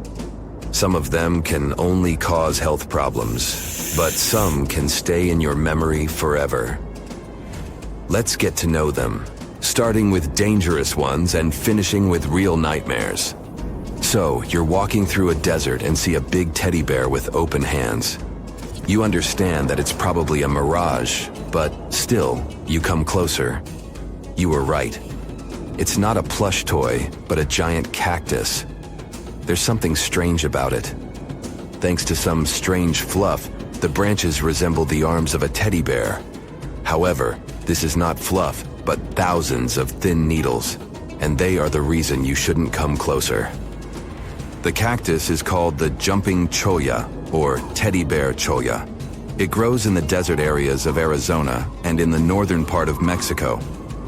Some of them can only cause health problems, but some can stay in your memory forever. Let's get to know them, starting with dangerous ones and finishing with real nightmares. So, you're walking through a desert and see a big teddy bear with open hands. You understand that it's probably a mirage, but still, you come closer. You were right. It's not a plush toy, but a giant cactus. There's something strange about it. Thanks to some strange fluff, the branches resemble the arms of a teddy bear. However, this is not fluff, but thousands of thin needles, and they are the reason you shouldn't come closer. The cactus is called the jumping Choya, or teddy bear Choya. It grows in the desert areas of Arizona and in the northern part of Mexico.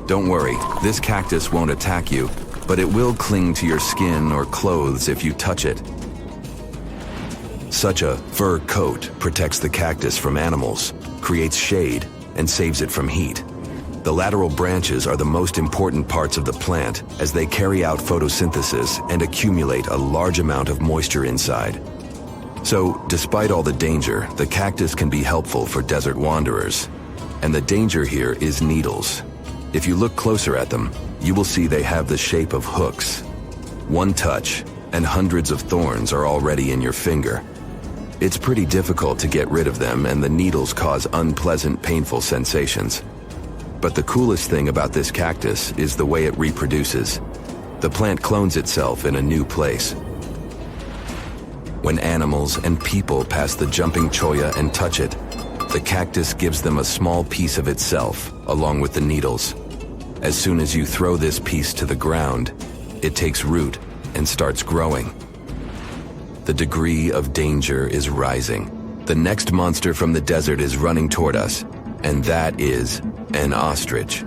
Don't worry, this cactus won't attack you, but it will cling to your skin or clothes if you touch it. Such a fur coat protects the cactus from animals, creates shade, and saves it from heat. The lateral branches are the most important parts of the plant as they carry out photosynthesis and accumulate a large amount of moisture inside. So, despite all the danger, the cactus can be helpful for desert wanderers. And the danger here is needles. If you look closer at them, you will see they have the shape of hooks. One touch, and hundreds of thorns are already in your finger. It's pretty difficult to get rid of them, and the needles cause unpleasant, painful sensations. But the coolest thing about this cactus is the way it reproduces. The plant clones itself in a new place. When animals and people pass the jumping Choya and touch it, the cactus gives them a small piece of itself, along with the needles. As soon as you throw this piece to the ground, it takes root and starts growing. The degree of danger is rising. The next monster from the desert is running toward us, and that is an ostrich.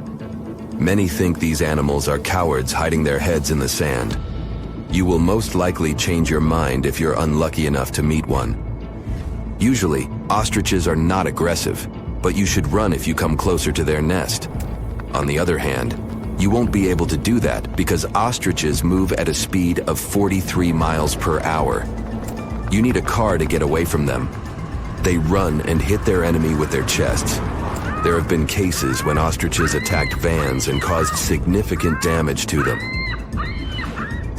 Many think these animals are cowards hiding their heads in the sand. You will most likely change your mind if you're unlucky enough to meet one. Usually, ostriches are not aggressive, but you should run if you come closer to their nest. On the other hand, you won't be able to do that because ostriches move at a speed of 43 miles per hour. You need a car to get away from them. They run and hit their enemy with their chests. There have been cases when ostriches attacked vans and caused significant damage to them.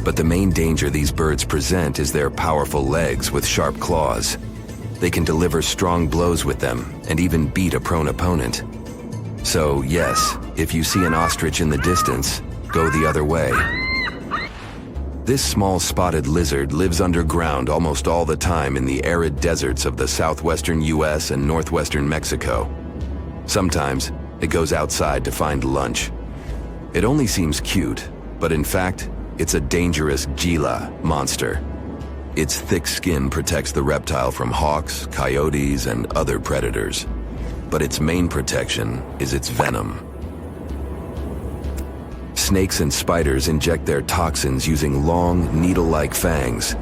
But the main danger these birds present is their powerful legs with sharp claws. They can deliver strong blows with them and even beat a prone opponent. So yes, if you see an ostrich in the distance, go the other way. This small spotted lizard lives underground almost all the time in the arid deserts of the southwestern US and northwestern Mexico. Sometimes it goes outside to find lunch. It only seems cute, but in fact, it's a dangerous Gila monster. Its thick skin protects the reptile from hawks, coyotes, and other predators. But its main protection is its venom. Snakes and spiders inject their toxins using long, needle-like fangs.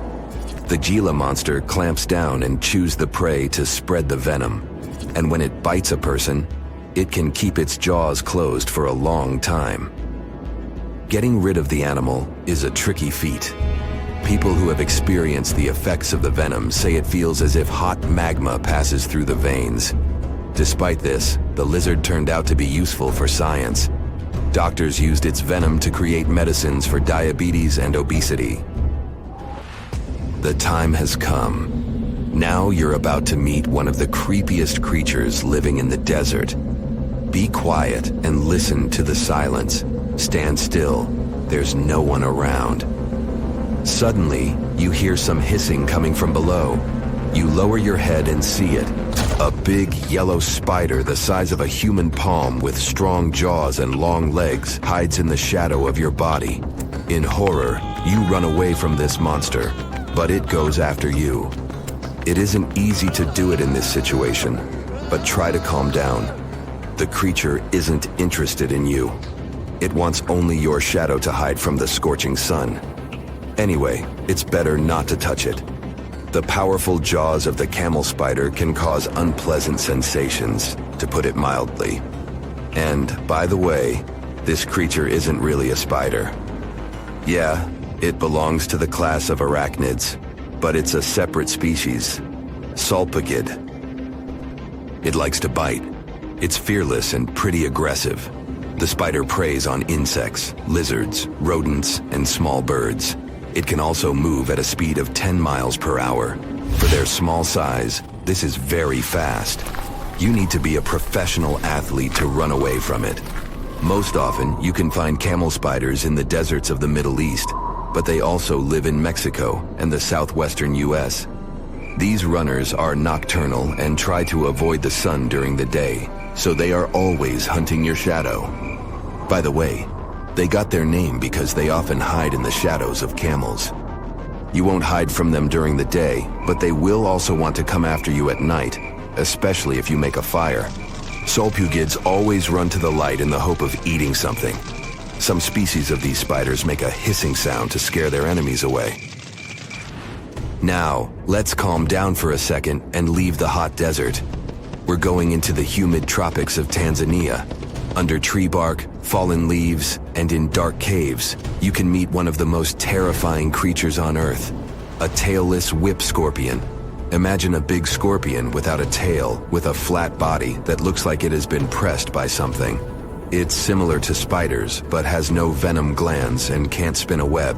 The Gila monster clamps down and chews the prey to spread the venom. And when it bites a person, it can keep its jaws closed for a long time. Getting rid of the animal is a tricky feat. People who have experienced the effects of the venom say it feels as if hot magma passes through the veins. Despite this, the lizard turned out to be useful for science. Doctors used its venom to create medicines for diabetes and obesity. The time has come. Now you're about to meet one of the creepiest creatures living in the desert. Be quiet and listen to the silence. Stand still. There's no one around. Suddenly, you hear some hissing coming from below. You lower your head and see it. A big yellow spider the size of a human palm with strong jaws and long legs hides in the shadow of your body. In horror, you run away from this monster, but it goes after you. It isn't easy to do it in this situation, but try to calm down. The creature isn't interested in you. It wants only your shadow to hide from the scorching sun. Anyway, it's better not to touch it. The powerful jaws of the camel spider can cause unpleasant sensations, to put it mildly. And, by the way, this creature isn't really a spider. Yeah, it belongs to the class of arachnids, but it's a separate species, Sulpagid. It likes to bite. It's fearless and pretty aggressive. The spider preys on insects, lizards, rodents, and small birds. It can also move at a speed of 10 miles per hour. For their small size, this is very fast. You need to be a professional athlete to run away from it. Most often, you can find camel spiders in the deserts of the Middle East, but they also live in Mexico and the southwestern US. These runners are nocturnal and try to avoid the sun during the day, so they are always hunting your shadow. By the way, they got their name because they often hide in the shadows of camels. You won't hide from them during the day, but they will also want to come after you at night, especially if you make a fire. Sulpugids always run to the light in the hope of eating something. Some species of these spiders make a hissing sound to scare their enemies away. Now, let's calm down for a second and leave the hot desert. We're going into the humid tropics of Tanzania. Under tree bark, fallen leaves, and in dark caves, you can meet one of the most terrifying creatures on Earth, a tailless whip scorpion. Imagine a big scorpion without a tail, with a flat body that looks like it has been pressed by something. It's similar to spiders, but has no venom glands and can't spin a web.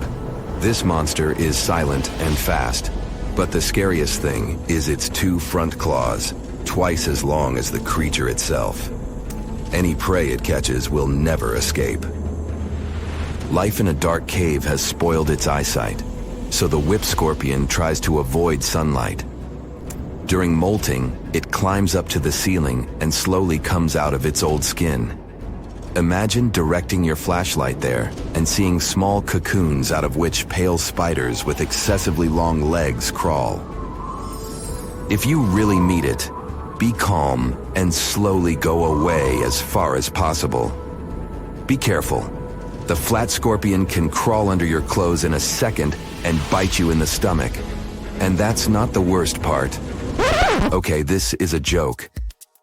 This monster is silent and fast, but the scariest thing is its 2 front claws, twice as long as the creature itself. Any prey it catches will never escape. Life in a dark cave has spoiled its eyesight, so the whip scorpion tries to avoid sunlight. During molting, it climbs up to the ceiling and slowly comes out of its old skin. Imagine directing your flashlight there and seeing small cocoons out of which pale spiders with excessively long legs crawl. If you really meet it, be calm and slowly go away as far as possible. Be careful. The flat scorpion can crawl under your clothes in a second and bite you in the stomach. And that's not the worst part. Okay, this is a joke.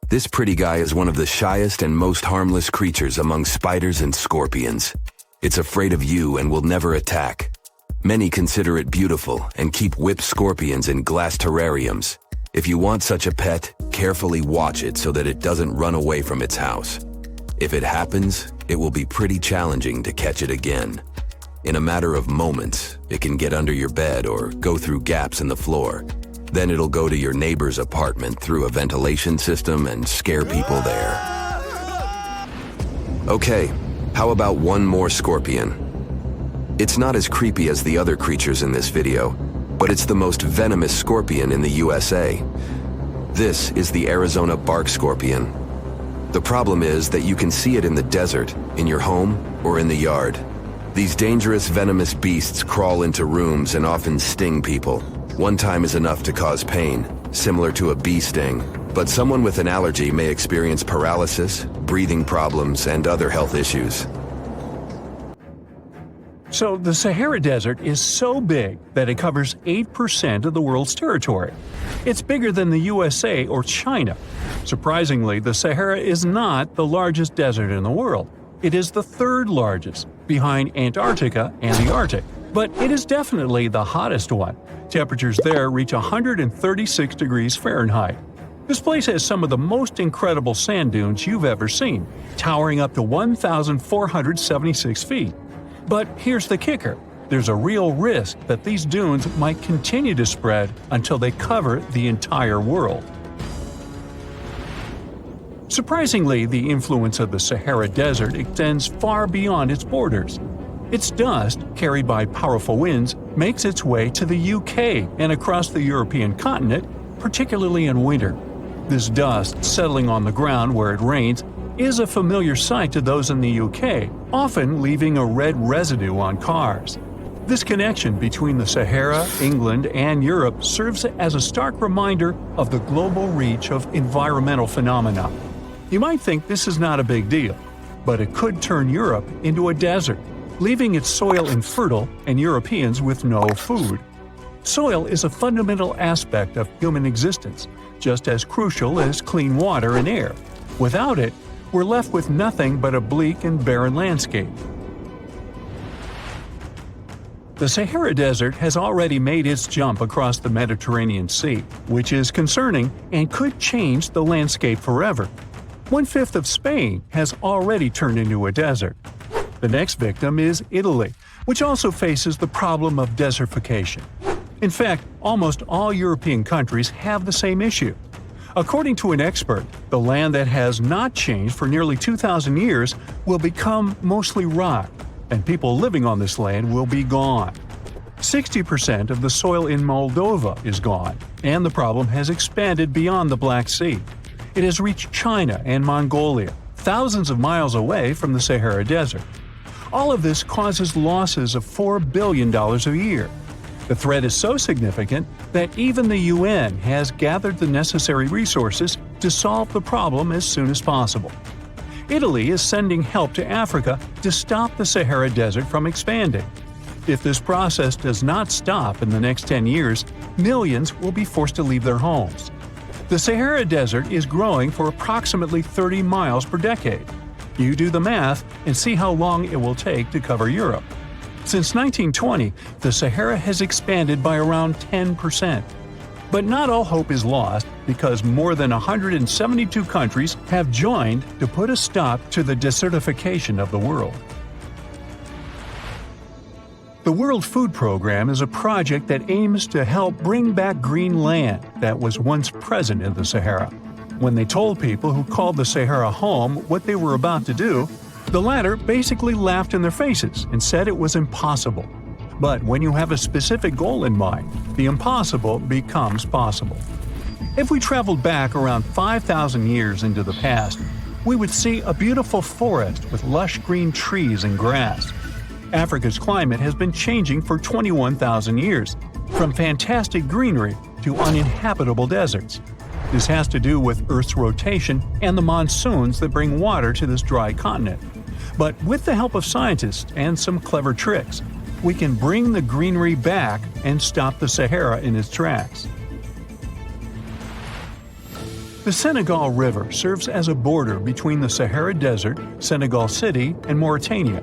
This pretty guy is one of the shyest and most harmless creatures among spiders and scorpions. It's afraid of you and will never attack. Many consider it beautiful and keep whipped scorpions in glass terrariums. If you want such a pet, carefully watch it so that it doesn't run away from its house. If it happens, it will be pretty challenging to catch it again. In a matter of moments, it can get under your bed or go through gaps in the floor. Then it'll go to your neighbor's apartment through a ventilation system and scare people there. Okay, how about one more scorpion? It's not as creepy as the other creatures in this video, but it's the most venomous scorpion in the USA. This is the Arizona bark scorpion. The problem is that you can see it in the desert, in your home, or in the yard. These dangerous venomous beasts crawl into rooms and often sting people. One time is enough to cause pain, similar to a bee sting, but someone with an allergy may experience paralysis, breathing problems, and other health issues. So the Sahara Desert is so big that it covers 8% of the world's territory. It's bigger than the USA or China. Surprisingly, the Sahara is not the largest desert in the world. It is the third largest, behind Antarctica and the Arctic. But it is definitely the hottest one. Temperatures there reach 136 degrees Fahrenheit. This place has some of the most incredible sand dunes you've ever seen, towering up to 1,476 feet. But here's the kicker. There's a real risk that these dunes might continue to spread until they cover the entire world. Surprisingly, the influence of the Sahara Desert extends far beyond its borders. Its dust, carried by powerful winds, makes its way to the UK and across the European continent, particularly in winter. This dust, settling on the ground where it rains, is a familiar sight to those in the UK, often leaving a red residue on cars. This connection between the Sahara, England, and Europe serves as a stark reminder of the global reach of environmental phenomena. You might think this is not a big deal, but it could turn Europe into a desert, leaving its soil infertile and Europeans with no food. Soil is a fundamental aspect of human existence, just as crucial as clean water and air. Without it, we're left with nothing but a bleak and barren landscape. The Sahara Desert has already made its jump across the Mediterranean Sea, which is concerning and could change the landscape forever. 1/5 of Spain has already turned into a desert. The next victim is Italy, which also faces the problem of desertification. In fact, almost all European countries have the same issue. According to an expert, the land that has not changed for nearly 2,000 years will become mostly rock, and people living on this land will be gone. 60% of the soil in Moldova is gone, and the problem has expanded beyond the Black Sea. It has reached China and Mongolia, thousands of miles away from the Sahara Desert. All of this causes losses of $4 billion a year. The threat is so significant that even the UN has gathered the necessary resources to solve the problem as soon as possible. Italy is sending help to Africa to stop the Sahara Desert from expanding. If this process does not stop in the next 10 years, millions will be forced to leave their homes. The Sahara Desert is growing for approximately 30 miles per decade. You do the math and see how long it will take to cover Europe. Since 1920, the Sahara has expanded by around 10%. But not all hope is lost because more than 172 countries have joined to put a stop to the desertification of the world. The World Food Program is a project that aims to help bring back green land that was once present in the Sahara. When they told people who called the Sahara home what they were about to do, the latter basically laughed in their faces and said it was impossible. But when you have a specific goal in mind, the impossible becomes possible. If we traveled back around 5,000 years into the past, we would see a beautiful forest with lush green trees and grass. Africa's climate has been changing for 21,000 years, from fantastic greenery to uninhabitable deserts. This has to do with Earth's rotation and the monsoons that bring water to this dry continent. But with the help of scientists and some clever tricks, we can bring the greenery back and stop the Sahara in its tracks. The Senegal River serves as a border between the Sahara Desert, Senegal City, and Mauritania.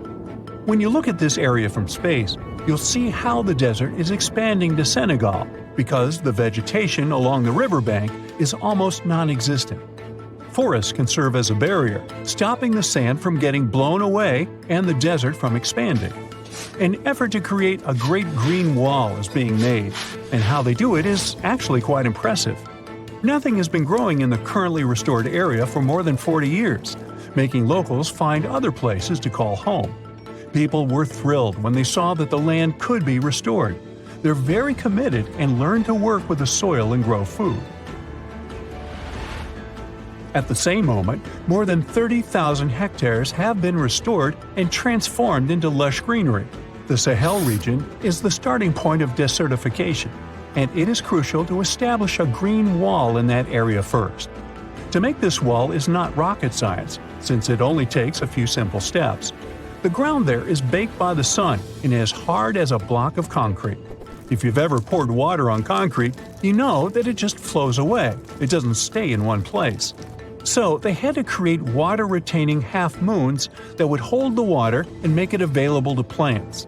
When you look at this area from space, you'll see how the desert is expanding to Senegal because the vegetation along the riverbank is almost non-existent. Forests can serve as a barrier, stopping the sand from getting blown away and the desert from expanding. An effort to create a great green wall is being made, and how they do it is actually quite impressive. Nothing has been growing in the currently restored area for more than 40 years, making locals find other places to call home. People were thrilled when they saw that the land could be restored. They're very committed and learn to work with the soil and grow food. At the same moment, more than 30,000 hectares have been restored and transformed into lush greenery. The Sahel region is the starting point of desertification, and it is crucial to establish a green wall in that area first. To make this wall is not rocket science, since it only takes a few simple steps. The ground there is baked by the sun and as hard as a block of concrete. If you've ever poured water on concrete, you know that it just flows away. It doesn't stay in one place. So they had to create water-retaining half-moons that would hold the water and make it available to plants.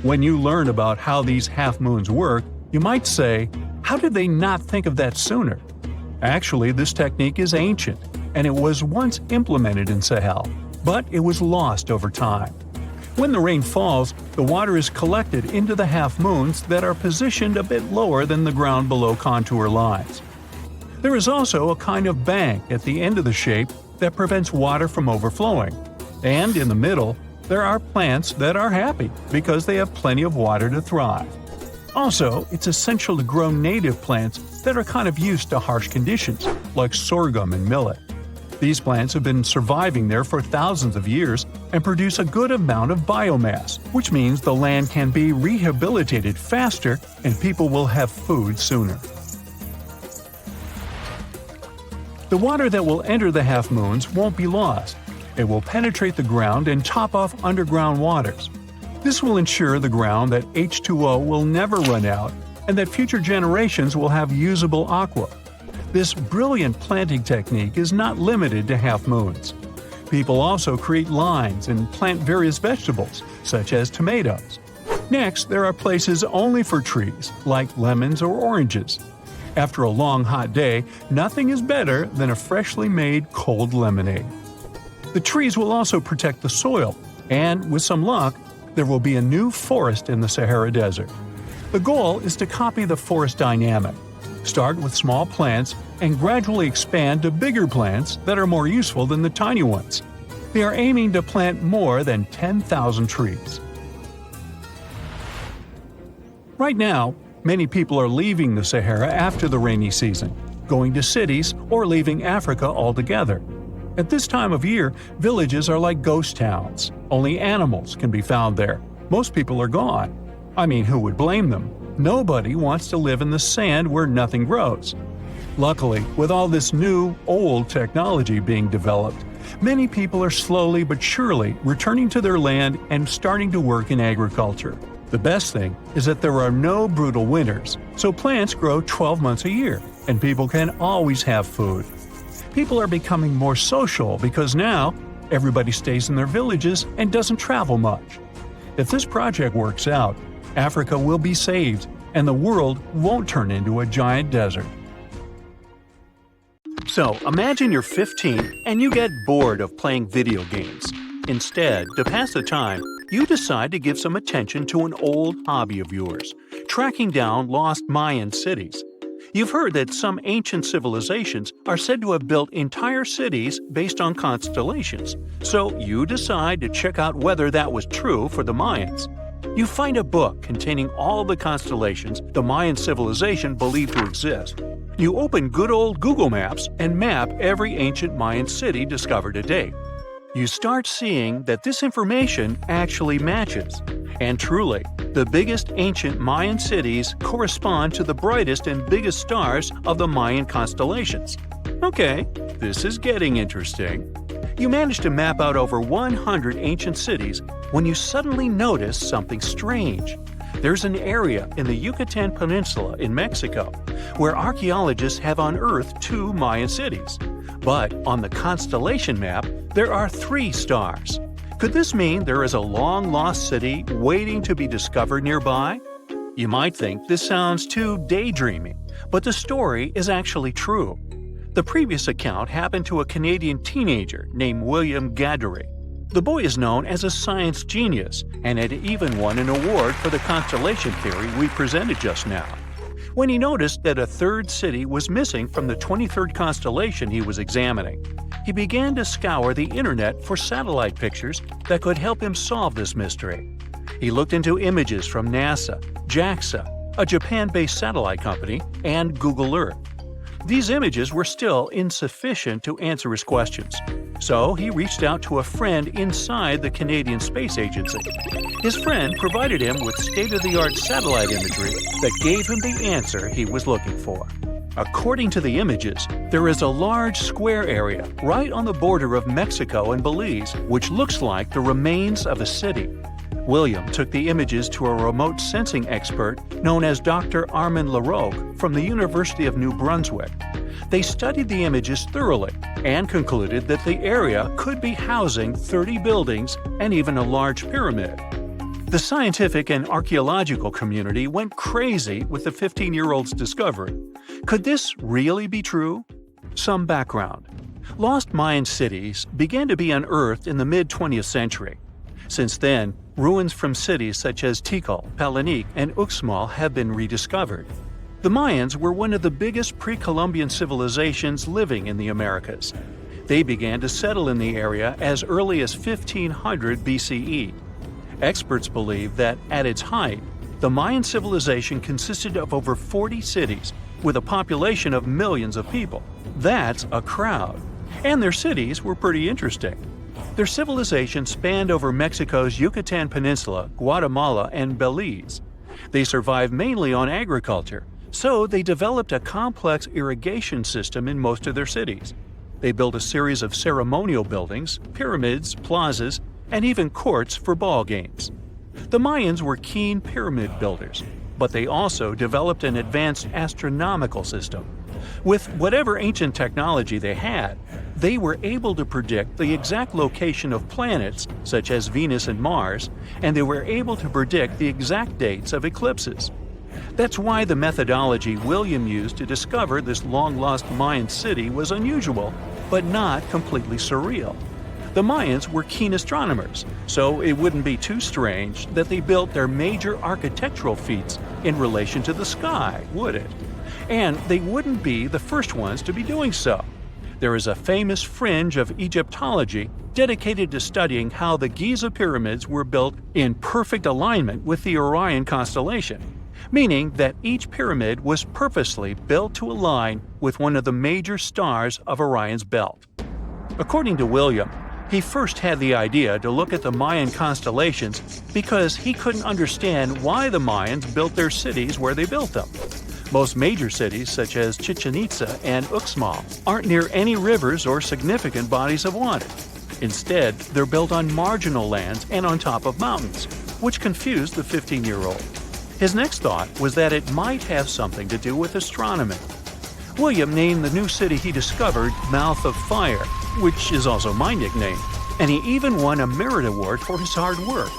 When you learn about how these half-moons work, you might say, how did they not think of that sooner? Actually, this technique is ancient, and it was once implemented in Sahel, but it was lost over time. When the rain falls, the water is collected into the half-moons that are positioned a bit lower than the ground below contour lines. There is also a kind of bank at the end of the shape that prevents water from overflowing. And in the middle, there are plants that are happy because they have plenty of water to thrive. Also, it's essential to grow native plants that are kind of used to harsh conditions, like sorghum and millet. These plants have been surviving there for thousands of years and produce a good amount of biomass, which means the land can be rehabilitated faster and people will have food sooner. The water that will enter the half-moons won't be lost. It will penetrate the ground and top off underground waters. This will ensure the ground that H2O will never run out and that future generations will have usable aqua. This brilliant planting technique is not limited to half-moons. People also create lines and plant various vegetables, such as tomatoes. Next, there are places only for trees, like lemons or oranges. After a long hot day, nothing is better than a freshly made cold lemonade. The trees will also protect the soil, and with some luck, there will be a new forest in the Sahara Desert. The goal is to copy the forest dynamic. Start with small plants and gradually expand to bigger plants that are more useful than the tiny ones. They are aiming to plant more than 10,000 trees. Right now, many people are leaving the Sahara after the rainy season, going to cities or leaving Africa altogether. At this time of year, villages are like ghost towns. Only animals can be found there. Most people are gone. I mean, who would blame them? Nobody wants to live in the sand where nothing grows. Luckily, with all this new, old technology being developed, many people are slowly but surely returning to their land and starting to work in agriculture. The best thing is that there are no brutal winters, so plants grow 12 months a year, and people can always have food. People are becoming more social because now everybody stays in their villages and doesn't travel much. If this project works out, Africa will be saved, and the world won't turn into a giant desert. So, imagine you're 15 and you get bored of playing video games. Instead, to pass the time, you decide to give some attention to an old hobby of yours, tracking down lost Mayan cities. You've heard that some ancient civilizations are said to have built entire cities based on constellations, so you decide to check out whether that was true for the Mayans. You find a book containing all the constellations the Mayan civilization believed to exist. You open good old Google Maps and map every ancient Mayan city discovered to date. You start seeing that this information actually matches. And truly, the biggest ancient Mayan cities correspond to the brightest and biggest stars of the Mayan constellations. Okay, this is getting interesting. You manage to map out over 100 ancient cities when you suddenly notice something strange. There's an area in the Yucatan Peninsula in Mexico where archaeologists have unearthed 2 Mayan cities. But on the constellation map, there are 3 stars. Could this mean there is a long-lost city waiting to be discovered nearby? You might think this sounds too daydreaming, but the story is actually true. The previous account happened to a Canadian teenager named William Gaddery. The boy is known as a science genius and had even won an award for the constellation theory we presented just now. When he noticed that a 3rd city was missing from the 23rd constellation he was examining, he began to scour the internet for satellite pictures that could help him solve this mystery. He looked into images from NASA, JAXA, a Japan-based satellite company, and Google Earth. These images were still insufficient to answer his questions, so he reached out to a friend inside the Canadian Space Agency. His friend provided him with state-of-the-art satellite imagery that gave him the answer he was looking for. According to the images, there is a large square area right on the border of Mexico and Belize, which looks like the remains of a city. William took the images to a remote sensing expert known as Dr. Armand Larocque from the University of New Brunswick. They studied the images thoroughly and concluded that the area could be housing 30 buildings and even a large pyramid. The scientific and archaeological community went crazy with the 15-year-old's discovery. Could this really be true? Some background. Lost Mayan cities began to be unearthed in the mid-20th century. Since then, ruins from cities such as Tikal, Palenque, and Uxmal have been rediscovered. The Mayans were one of the biggest pre-Columbian civilizations living in the Americas. They began to settle in the area as early as 1500 BCE. Experts believe that, at its height, the Mayan civilization consisted of over 40 cities with a population of millions of people. That's a crowd. And their cities were pretty interesting. Their civilization spanned over Mexico's Yucatan Peninsula, Guatemala, and Belize. They survived mainly on agriculture, so they developed a complex irrigation system in most of their cities. They built a series of ceremonial buildings, pyramids, plazas, and even courts for ball games. The Mayans were keen pyramid builders, but they also developed an advanced astronomical system. With whatever ancient technology they had, they were able to predict the exact location of planets, such as Venus and Mars, and they were able to predict the exact dates of eclipses. That's why the methodology William used to discover this long-lost Mayan city was unusual, but not completely surreal. The Mayans were keen astronomers, so it wouldn't be too strange that they built their major architectural feats in relation to the sky, would it? And they wouldn't be the first ones to be doing so. There is a famous fringe of Egyptology dedicated to studying how the Giza pyramids were built in perfect alignment with the Orion constellation, meaning that each pyramid was purposely built to align with one of the major stars of Orion's belt. According to William, he first had the idea to look at the Mayan constellations because he couldn't understand why the Mayans built their cities where they built them. Most major cities, such as Chichen Itza and Uxmal, aren't near any rivers or significant bodies of water. Instead, they're built on marginal lands and on top of mountains, which confused the 15-year-old. His next thought was that it might have something to do with astronomy. William named the new city he discovered Mouth of Fire, which is also my nickname, and he even won a merit award for his hard work.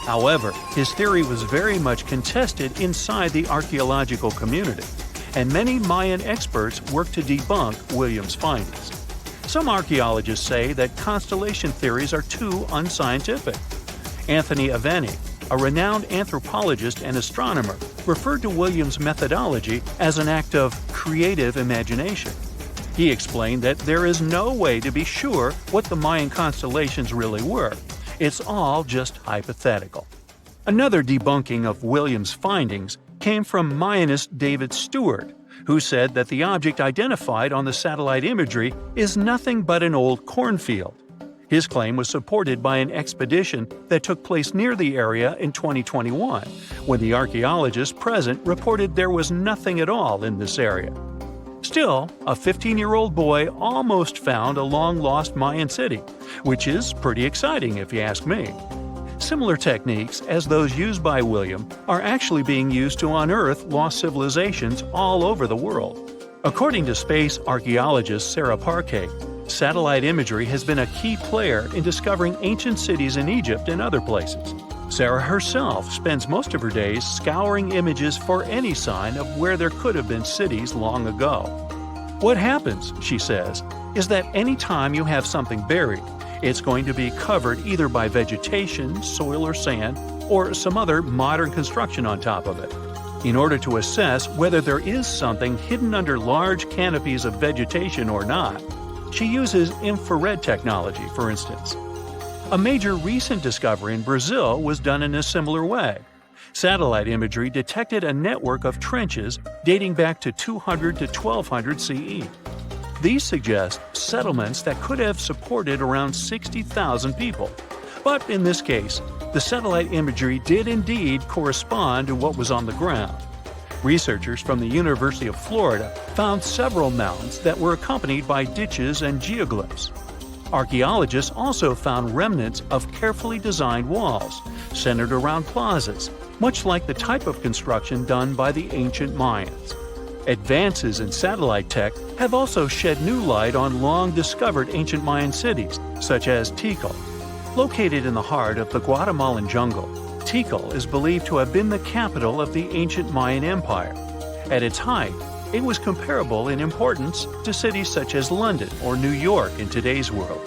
However, his theory was very much contested inside the archaeological community, and many Mayan experts worked to debunk William's findings. Some archaeologists say that constellation theories are too unscientific. Anthony Aveni, a renowned anthropologist and astronomer, referred to William's methodology as an act of creative imagination. He explained that there is no way to be sure what the Mayan constellations really were. It's all just hypothetical. Another debunking of William's findings came from Mayanist David Stewart, who said that the object identified on the satellite imagery is nothing but an old cornfield. His claim was supported by an expedition that took place near the area in 2021, when the archaeologists present reported there was nothing at all in this area. Still, a 15-year-old boy almost found a long-lost Mayan city, which is pretty exciting if you ask me. Similar techniques as those used by William are actually being used to unearth lost civilizations all over the world. According to space archaeologist Sarah Parquet, satellite imagery has been a key player in discovering ancient cities in Egypt and other places. Sarah herself spends most of her days scouring images for any sign of where there could have been cities long ago. What happens, she says, is that any time you have something buried, it's going to be covered either by vegetation, soil or sand, or some other modern construction on top of it. In order to assess whether there is something hidden under large canopies of vegetation or not, she uses infrared technology, for instance. A major recent discovery in Brazil was done in a similar way. Satellite imagery detected a network of trenches dating back to 200 to 1200 CE. These suggest settlements that could have supported around 60,000 people. But in this case, the satellite imagery did indeed correspond to what was on the ground. Researchers from the University of Florida found several mounds that were accompanied by ditches and geoglyphs. Archaeologists also found remnants of carefully designed walls, centered around plazas, much like the type of construction done by the ancient Mayans. Advances in satellite tech have also shed new light on long-discovered ancient Mayan cities, such as Tikal. Located in the heart of the Guatemalan jungle, Tikal is believed to have been the capital of the ancient Mayan Empire. At its height, it was comparable in importance to cities such as London or New York in today's world.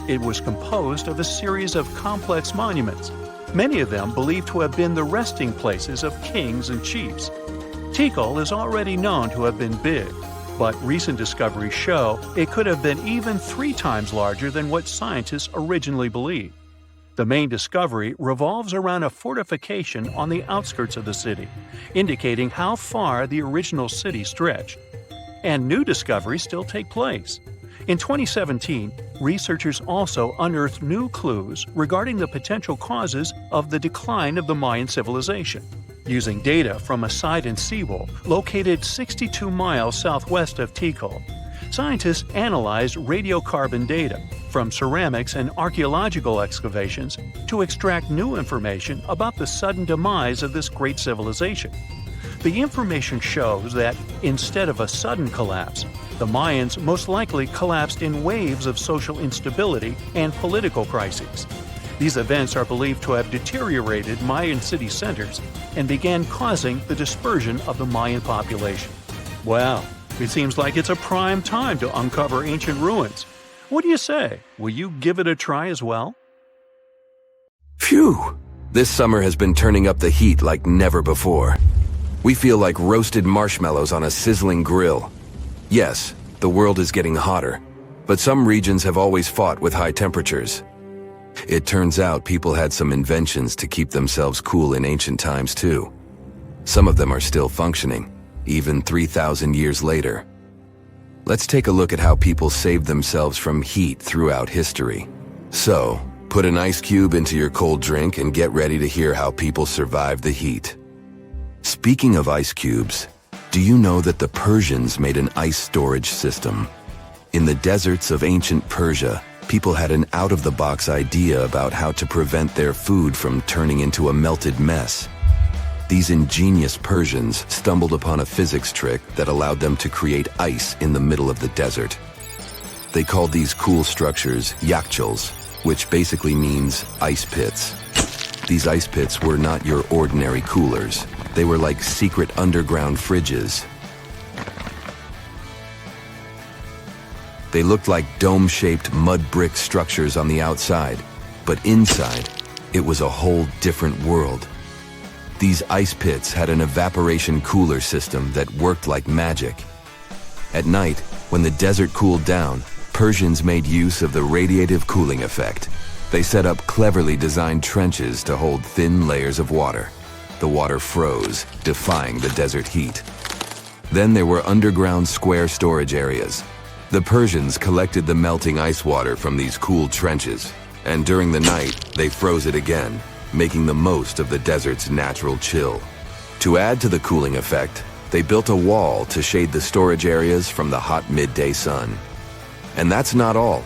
It was composed of a series of complex monuments, many of them believed to have been the resting places of kings and chiefs. Tikal is already known to have been big, but recent discoveries show it could have been even 3 times larger than what scientists originally believed. The main discovery revolves around a fortification on the outskirts of the city, indicating how far the original city stretched. And new discoveries still take place. In 2017, researchers also unearthed new clues regarding the potential causes of the decline of the Mayan civilization. Using data from a site in Sewell, located 62 miles southwest of Tikal, scientists analyzed radiocarbon data from ceramics and archaeological excavations to extract new information about the sudden demise of this great civilization. The information shows that, instead of a sudden collapse, the Mayans most likely collapsed in waves of social instability and political crises. These events are believed to have deteriorated Mayan city centers and began causing the dispersion of the Mayan population. Wow, it seems like it's a prime time to uncover ancient ruins. What do you say? Will you give it a try as well? Phew! This summer has been turning up the heat like never before. We feel like roasted marshmallows on a sizzling grill. Yes, the world is getting hotter, but some regions have always fought with high temperatures. It turns out people had some inventions to keep themselves cool in ancient times too. Some of them are still functioning, even 3,000 years later. Let's take a look at how people saved themselves from heat throughout history. So, put an ice cube into your cold drink and get ready to hear how people survived the heat. Speaking of ice cubes, do you know that the Persians made an ice storage system? In the deserts of ancient Persia, people had an out-of-the-box idea about how to prevent their food from turning into a melted mess. These ingenious Persians stumbled upon a physics trick that allowed them to create ice in the middle of the desert. They called these cool structures yakhchals, which basically means ice pits. These ice pits were not your ordinary coolers. They were like secret underground fridges. They looked like dome-shaped mud brick structures on the outside, but inside, it was a whole different world. These ice pits had an evaporation cooler system that worked like magic. At night, when the desert cooled down, Persians made use of the radiative cooling effect. They set up cleverly designed trenches to hold thin layers of water. The water froze, defying the desert heat. Then there were underground square storage areas. The Persians collected the melting ice water from these cooled trenches, and during the night, they froze it again, making the most of the desert's natural chill. To add to the cooling effect, they built a wall to shade the storage areas from the hot midday sun. And that's not all.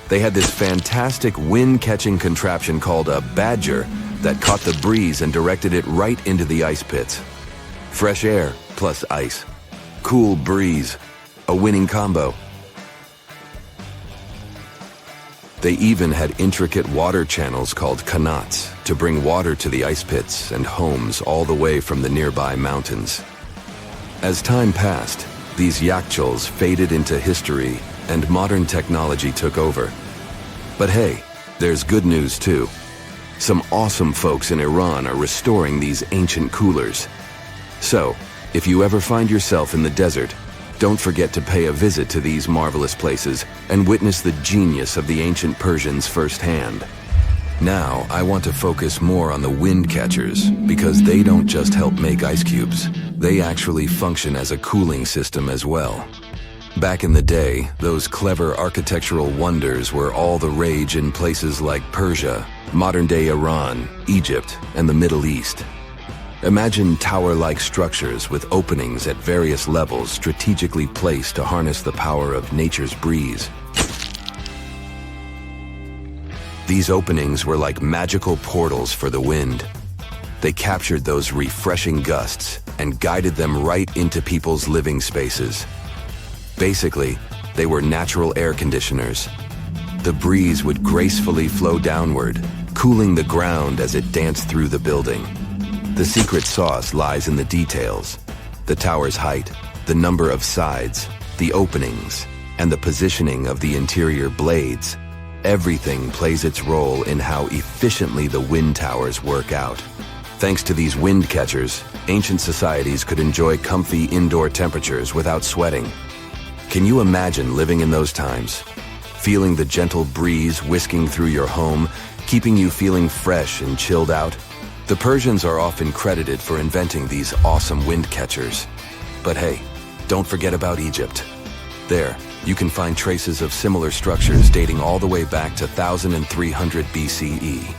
They had this fantastic wind-catching contraption called a badger that caught the breeze and directed it right into the ice pits. Fresh air plus ice. Cool breeze. A winning combo. They even had intricate water channels called qanats to bring water to the ice pits and homes all the way from the nearby mountains. As time passed, these yakhchols faded into history and modern technology took over. But hey, there's good news too. Some awesome folks in Iran are restoring these ancient coolers. So, if you ever find yourself in the desert, don't forget to pay a visit to these marvelous places and witness the genius of the ancient Persians firsthand. Now, I want to focus more on the wind catchers because they don't just help make ice cubes. They actually function as a cooling system as well. Back in the day, those clever architectural wonders were all the rage in places like Persia, modern-day Iran, Egypt, and the Middle East. Imagine tower-like structures with openings at various levels strategically placed to harness the power of nature's breeze. These openings were like magical portals for the wind. They captured those refreshing gusts and guided them right into people's living spaces. Basically, they were natural air conditioners. The breeze would gracefully flow downward, cooling the ground as it danced through the building. The secret sauce lies in the details: the tower's height, the number of sides, the openings, and the positioning of the interior blades. Everything plays its role in how efficiently the wind towers work out. Thanks to these wind catchers, ancient societies could enjoy comfy indoor temperatures without sweating. Can you imagine living in those times? Feeling the gentle breeze whisking through your home, keeping you feeling fresh and chilled out? The Persians are often credited for inventing these awesome wind catchers. But hey, don't forget about Egypt. There, you can find traces of similar structures dating all the way back to 1300 BCE.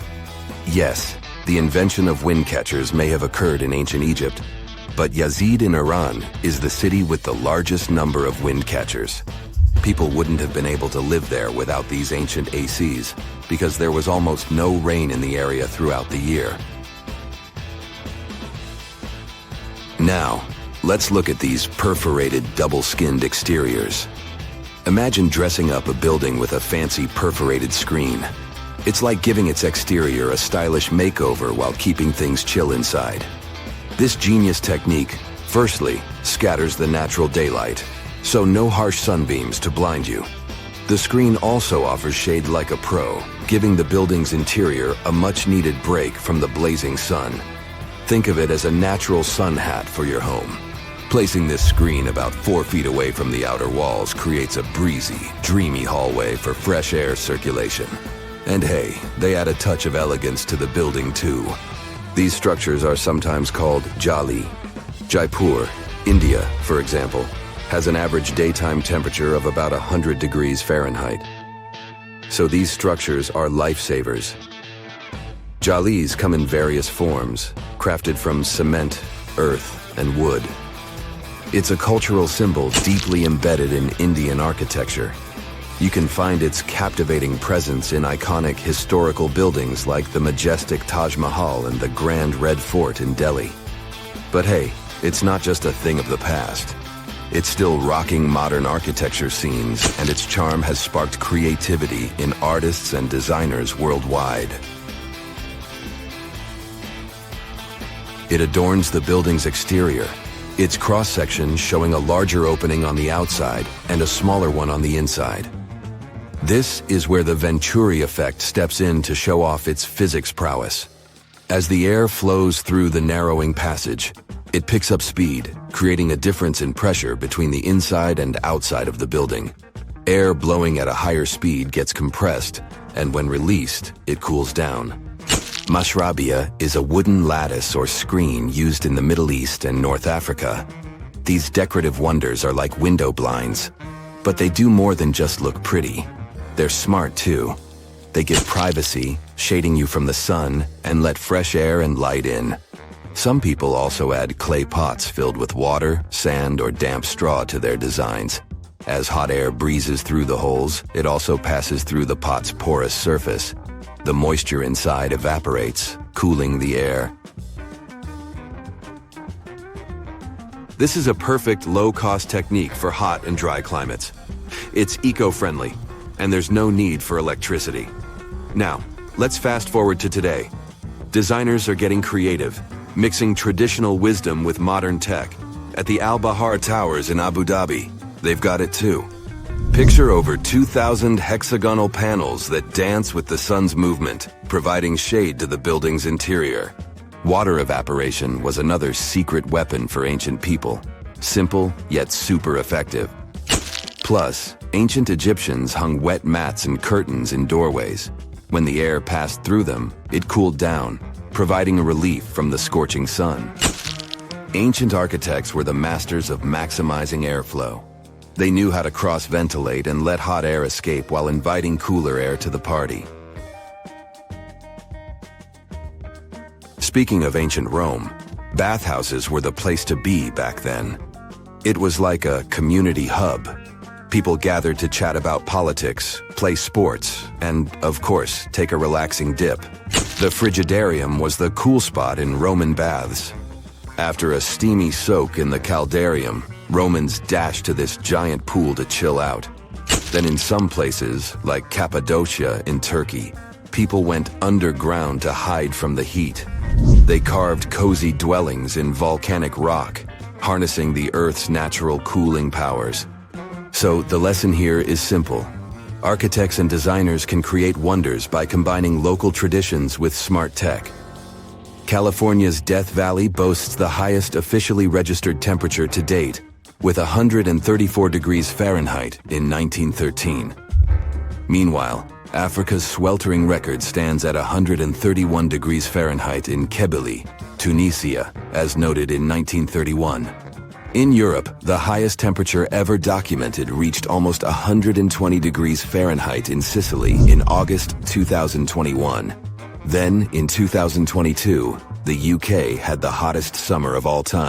Yes, the invention of wind catchers may have occurred in ancient Egypt, but Yazid in Iran is the city with the largest number of wind catchers. People wouldn't have been able to live there without these ancient ACs because there was almost no rain in the area throughout the year. Now, let's look at these perforated double-skinned exteriors. Imagine dressing up a building with a fancy perforated screen. It's like giving its exterior a stylish makeover while keeping things chill inside. This genius technique, firstly, scatters the natural daylight, so no harsh sunbeams to blind you. The screen also offers shade like a pro, giving the building's interior a much-needed break from the blazing sun. Think of it as a natural sun hat for your home. Placing this screen about 4 feet away from the outer walls creates a breezy, dreamy hallway for fresh air circulation. And hey, they add a touch of elegance to the building too. These structures are sometimes called jali. Jaipur, India, for example, has an average daytime temperature of about 100 degrees Fahrenheit. So these structures are lifesavers. Jalis come in various forms, crafted from cement, earth, and wood. It's a cultural symbol deeply embedded in Indian architecture. You can find its captivating presence in iconic historical buildings like the majestic Taj Mahal and the Grand Red Fort in Delhi. But hey, it's not just a thing of the past. It's still rocking modern architecture scenes, and its charm has sparked creativity in artists and designers worldwide. It adorns the building's exterior, its cross-section showing a larger opening on the outside and a smaller one on the inside. This is where the Venturi effect steps in to show off its physics prowess. As the air flows through the narrowing passage, it picks up speed, creating a difference in pressure between the inside and outside of the building. Air blowing at a higher speed gets compressed, and when released, it cools down. Mashrabia is a wooden lattice or screen used in the Middle East and North Africa. These decorative wonders are like window blinds, but they do more than just look pretty. They're smart too. They give privacy, shading you from the sun, and let fresh air and light in. Some people also add clay pots filled with water, sand, or damp straw to their designs. As hot air breezes through the holes, it also passes through the pot's porous surface. The moisture inside evaporates, cooling the air. This is a perfect low-cost technique for hot and dry climates. It's eco-friendly, and there's no need for electricity. Now, let's fast forward to today. Designers are getting creative, mixing traditional wisdom with modern tech. At the Al Bahar Towers in Abu Dhabi, they've got it too. Picture over 2,000 hexagonal panels that dance with the sun's movement, providing shade to the building's interior. Water evaporation was another secret weapon for ancient people. Simple, yet super effective. Plus, ancient Egyptians hung wet mats and curtains in doorways. When the air passed through them, it cooled down, providing a relief from the scorching sun. Ancient architects were the masters of maximizing airflow. They knew how to cross-ventilate and let hot air escape while inviting cooler air to the party. Speaking of ancient Rome, bathhouses were the place to be back then. It was like a community hub. People gathered to chat about politics, play sports, and, of course, take a relaxing dip. The frigidarium was the cool spot in Roman baths. After a steamy soak in the caldarium, Romans dashed to this giant pool to chill out. Then in some places, like Cappadocia in Turkey, people went underground to hide from the heat. They carved cozy dwellings in volcanic rock, harnessing the Earth's natural cooling powers. So the lesson here is simple. Architects and designers can create wonders by combining local traditions with smart tech. California's Death Valley boasts the highest officially registered temperature to date, with 134 degrees Fahrenheit in 1913. Meanwhile, Africa's sweltering record stands at 131 degrees Fahrenheit in Kebili, Tunisia, as noted in 1931. In Europe, the highest temperature ever documented reached almost 120 degrees Fahrenheit in Sicily in August 2021. Then, in 2022, the UK had the hottest summer of all time.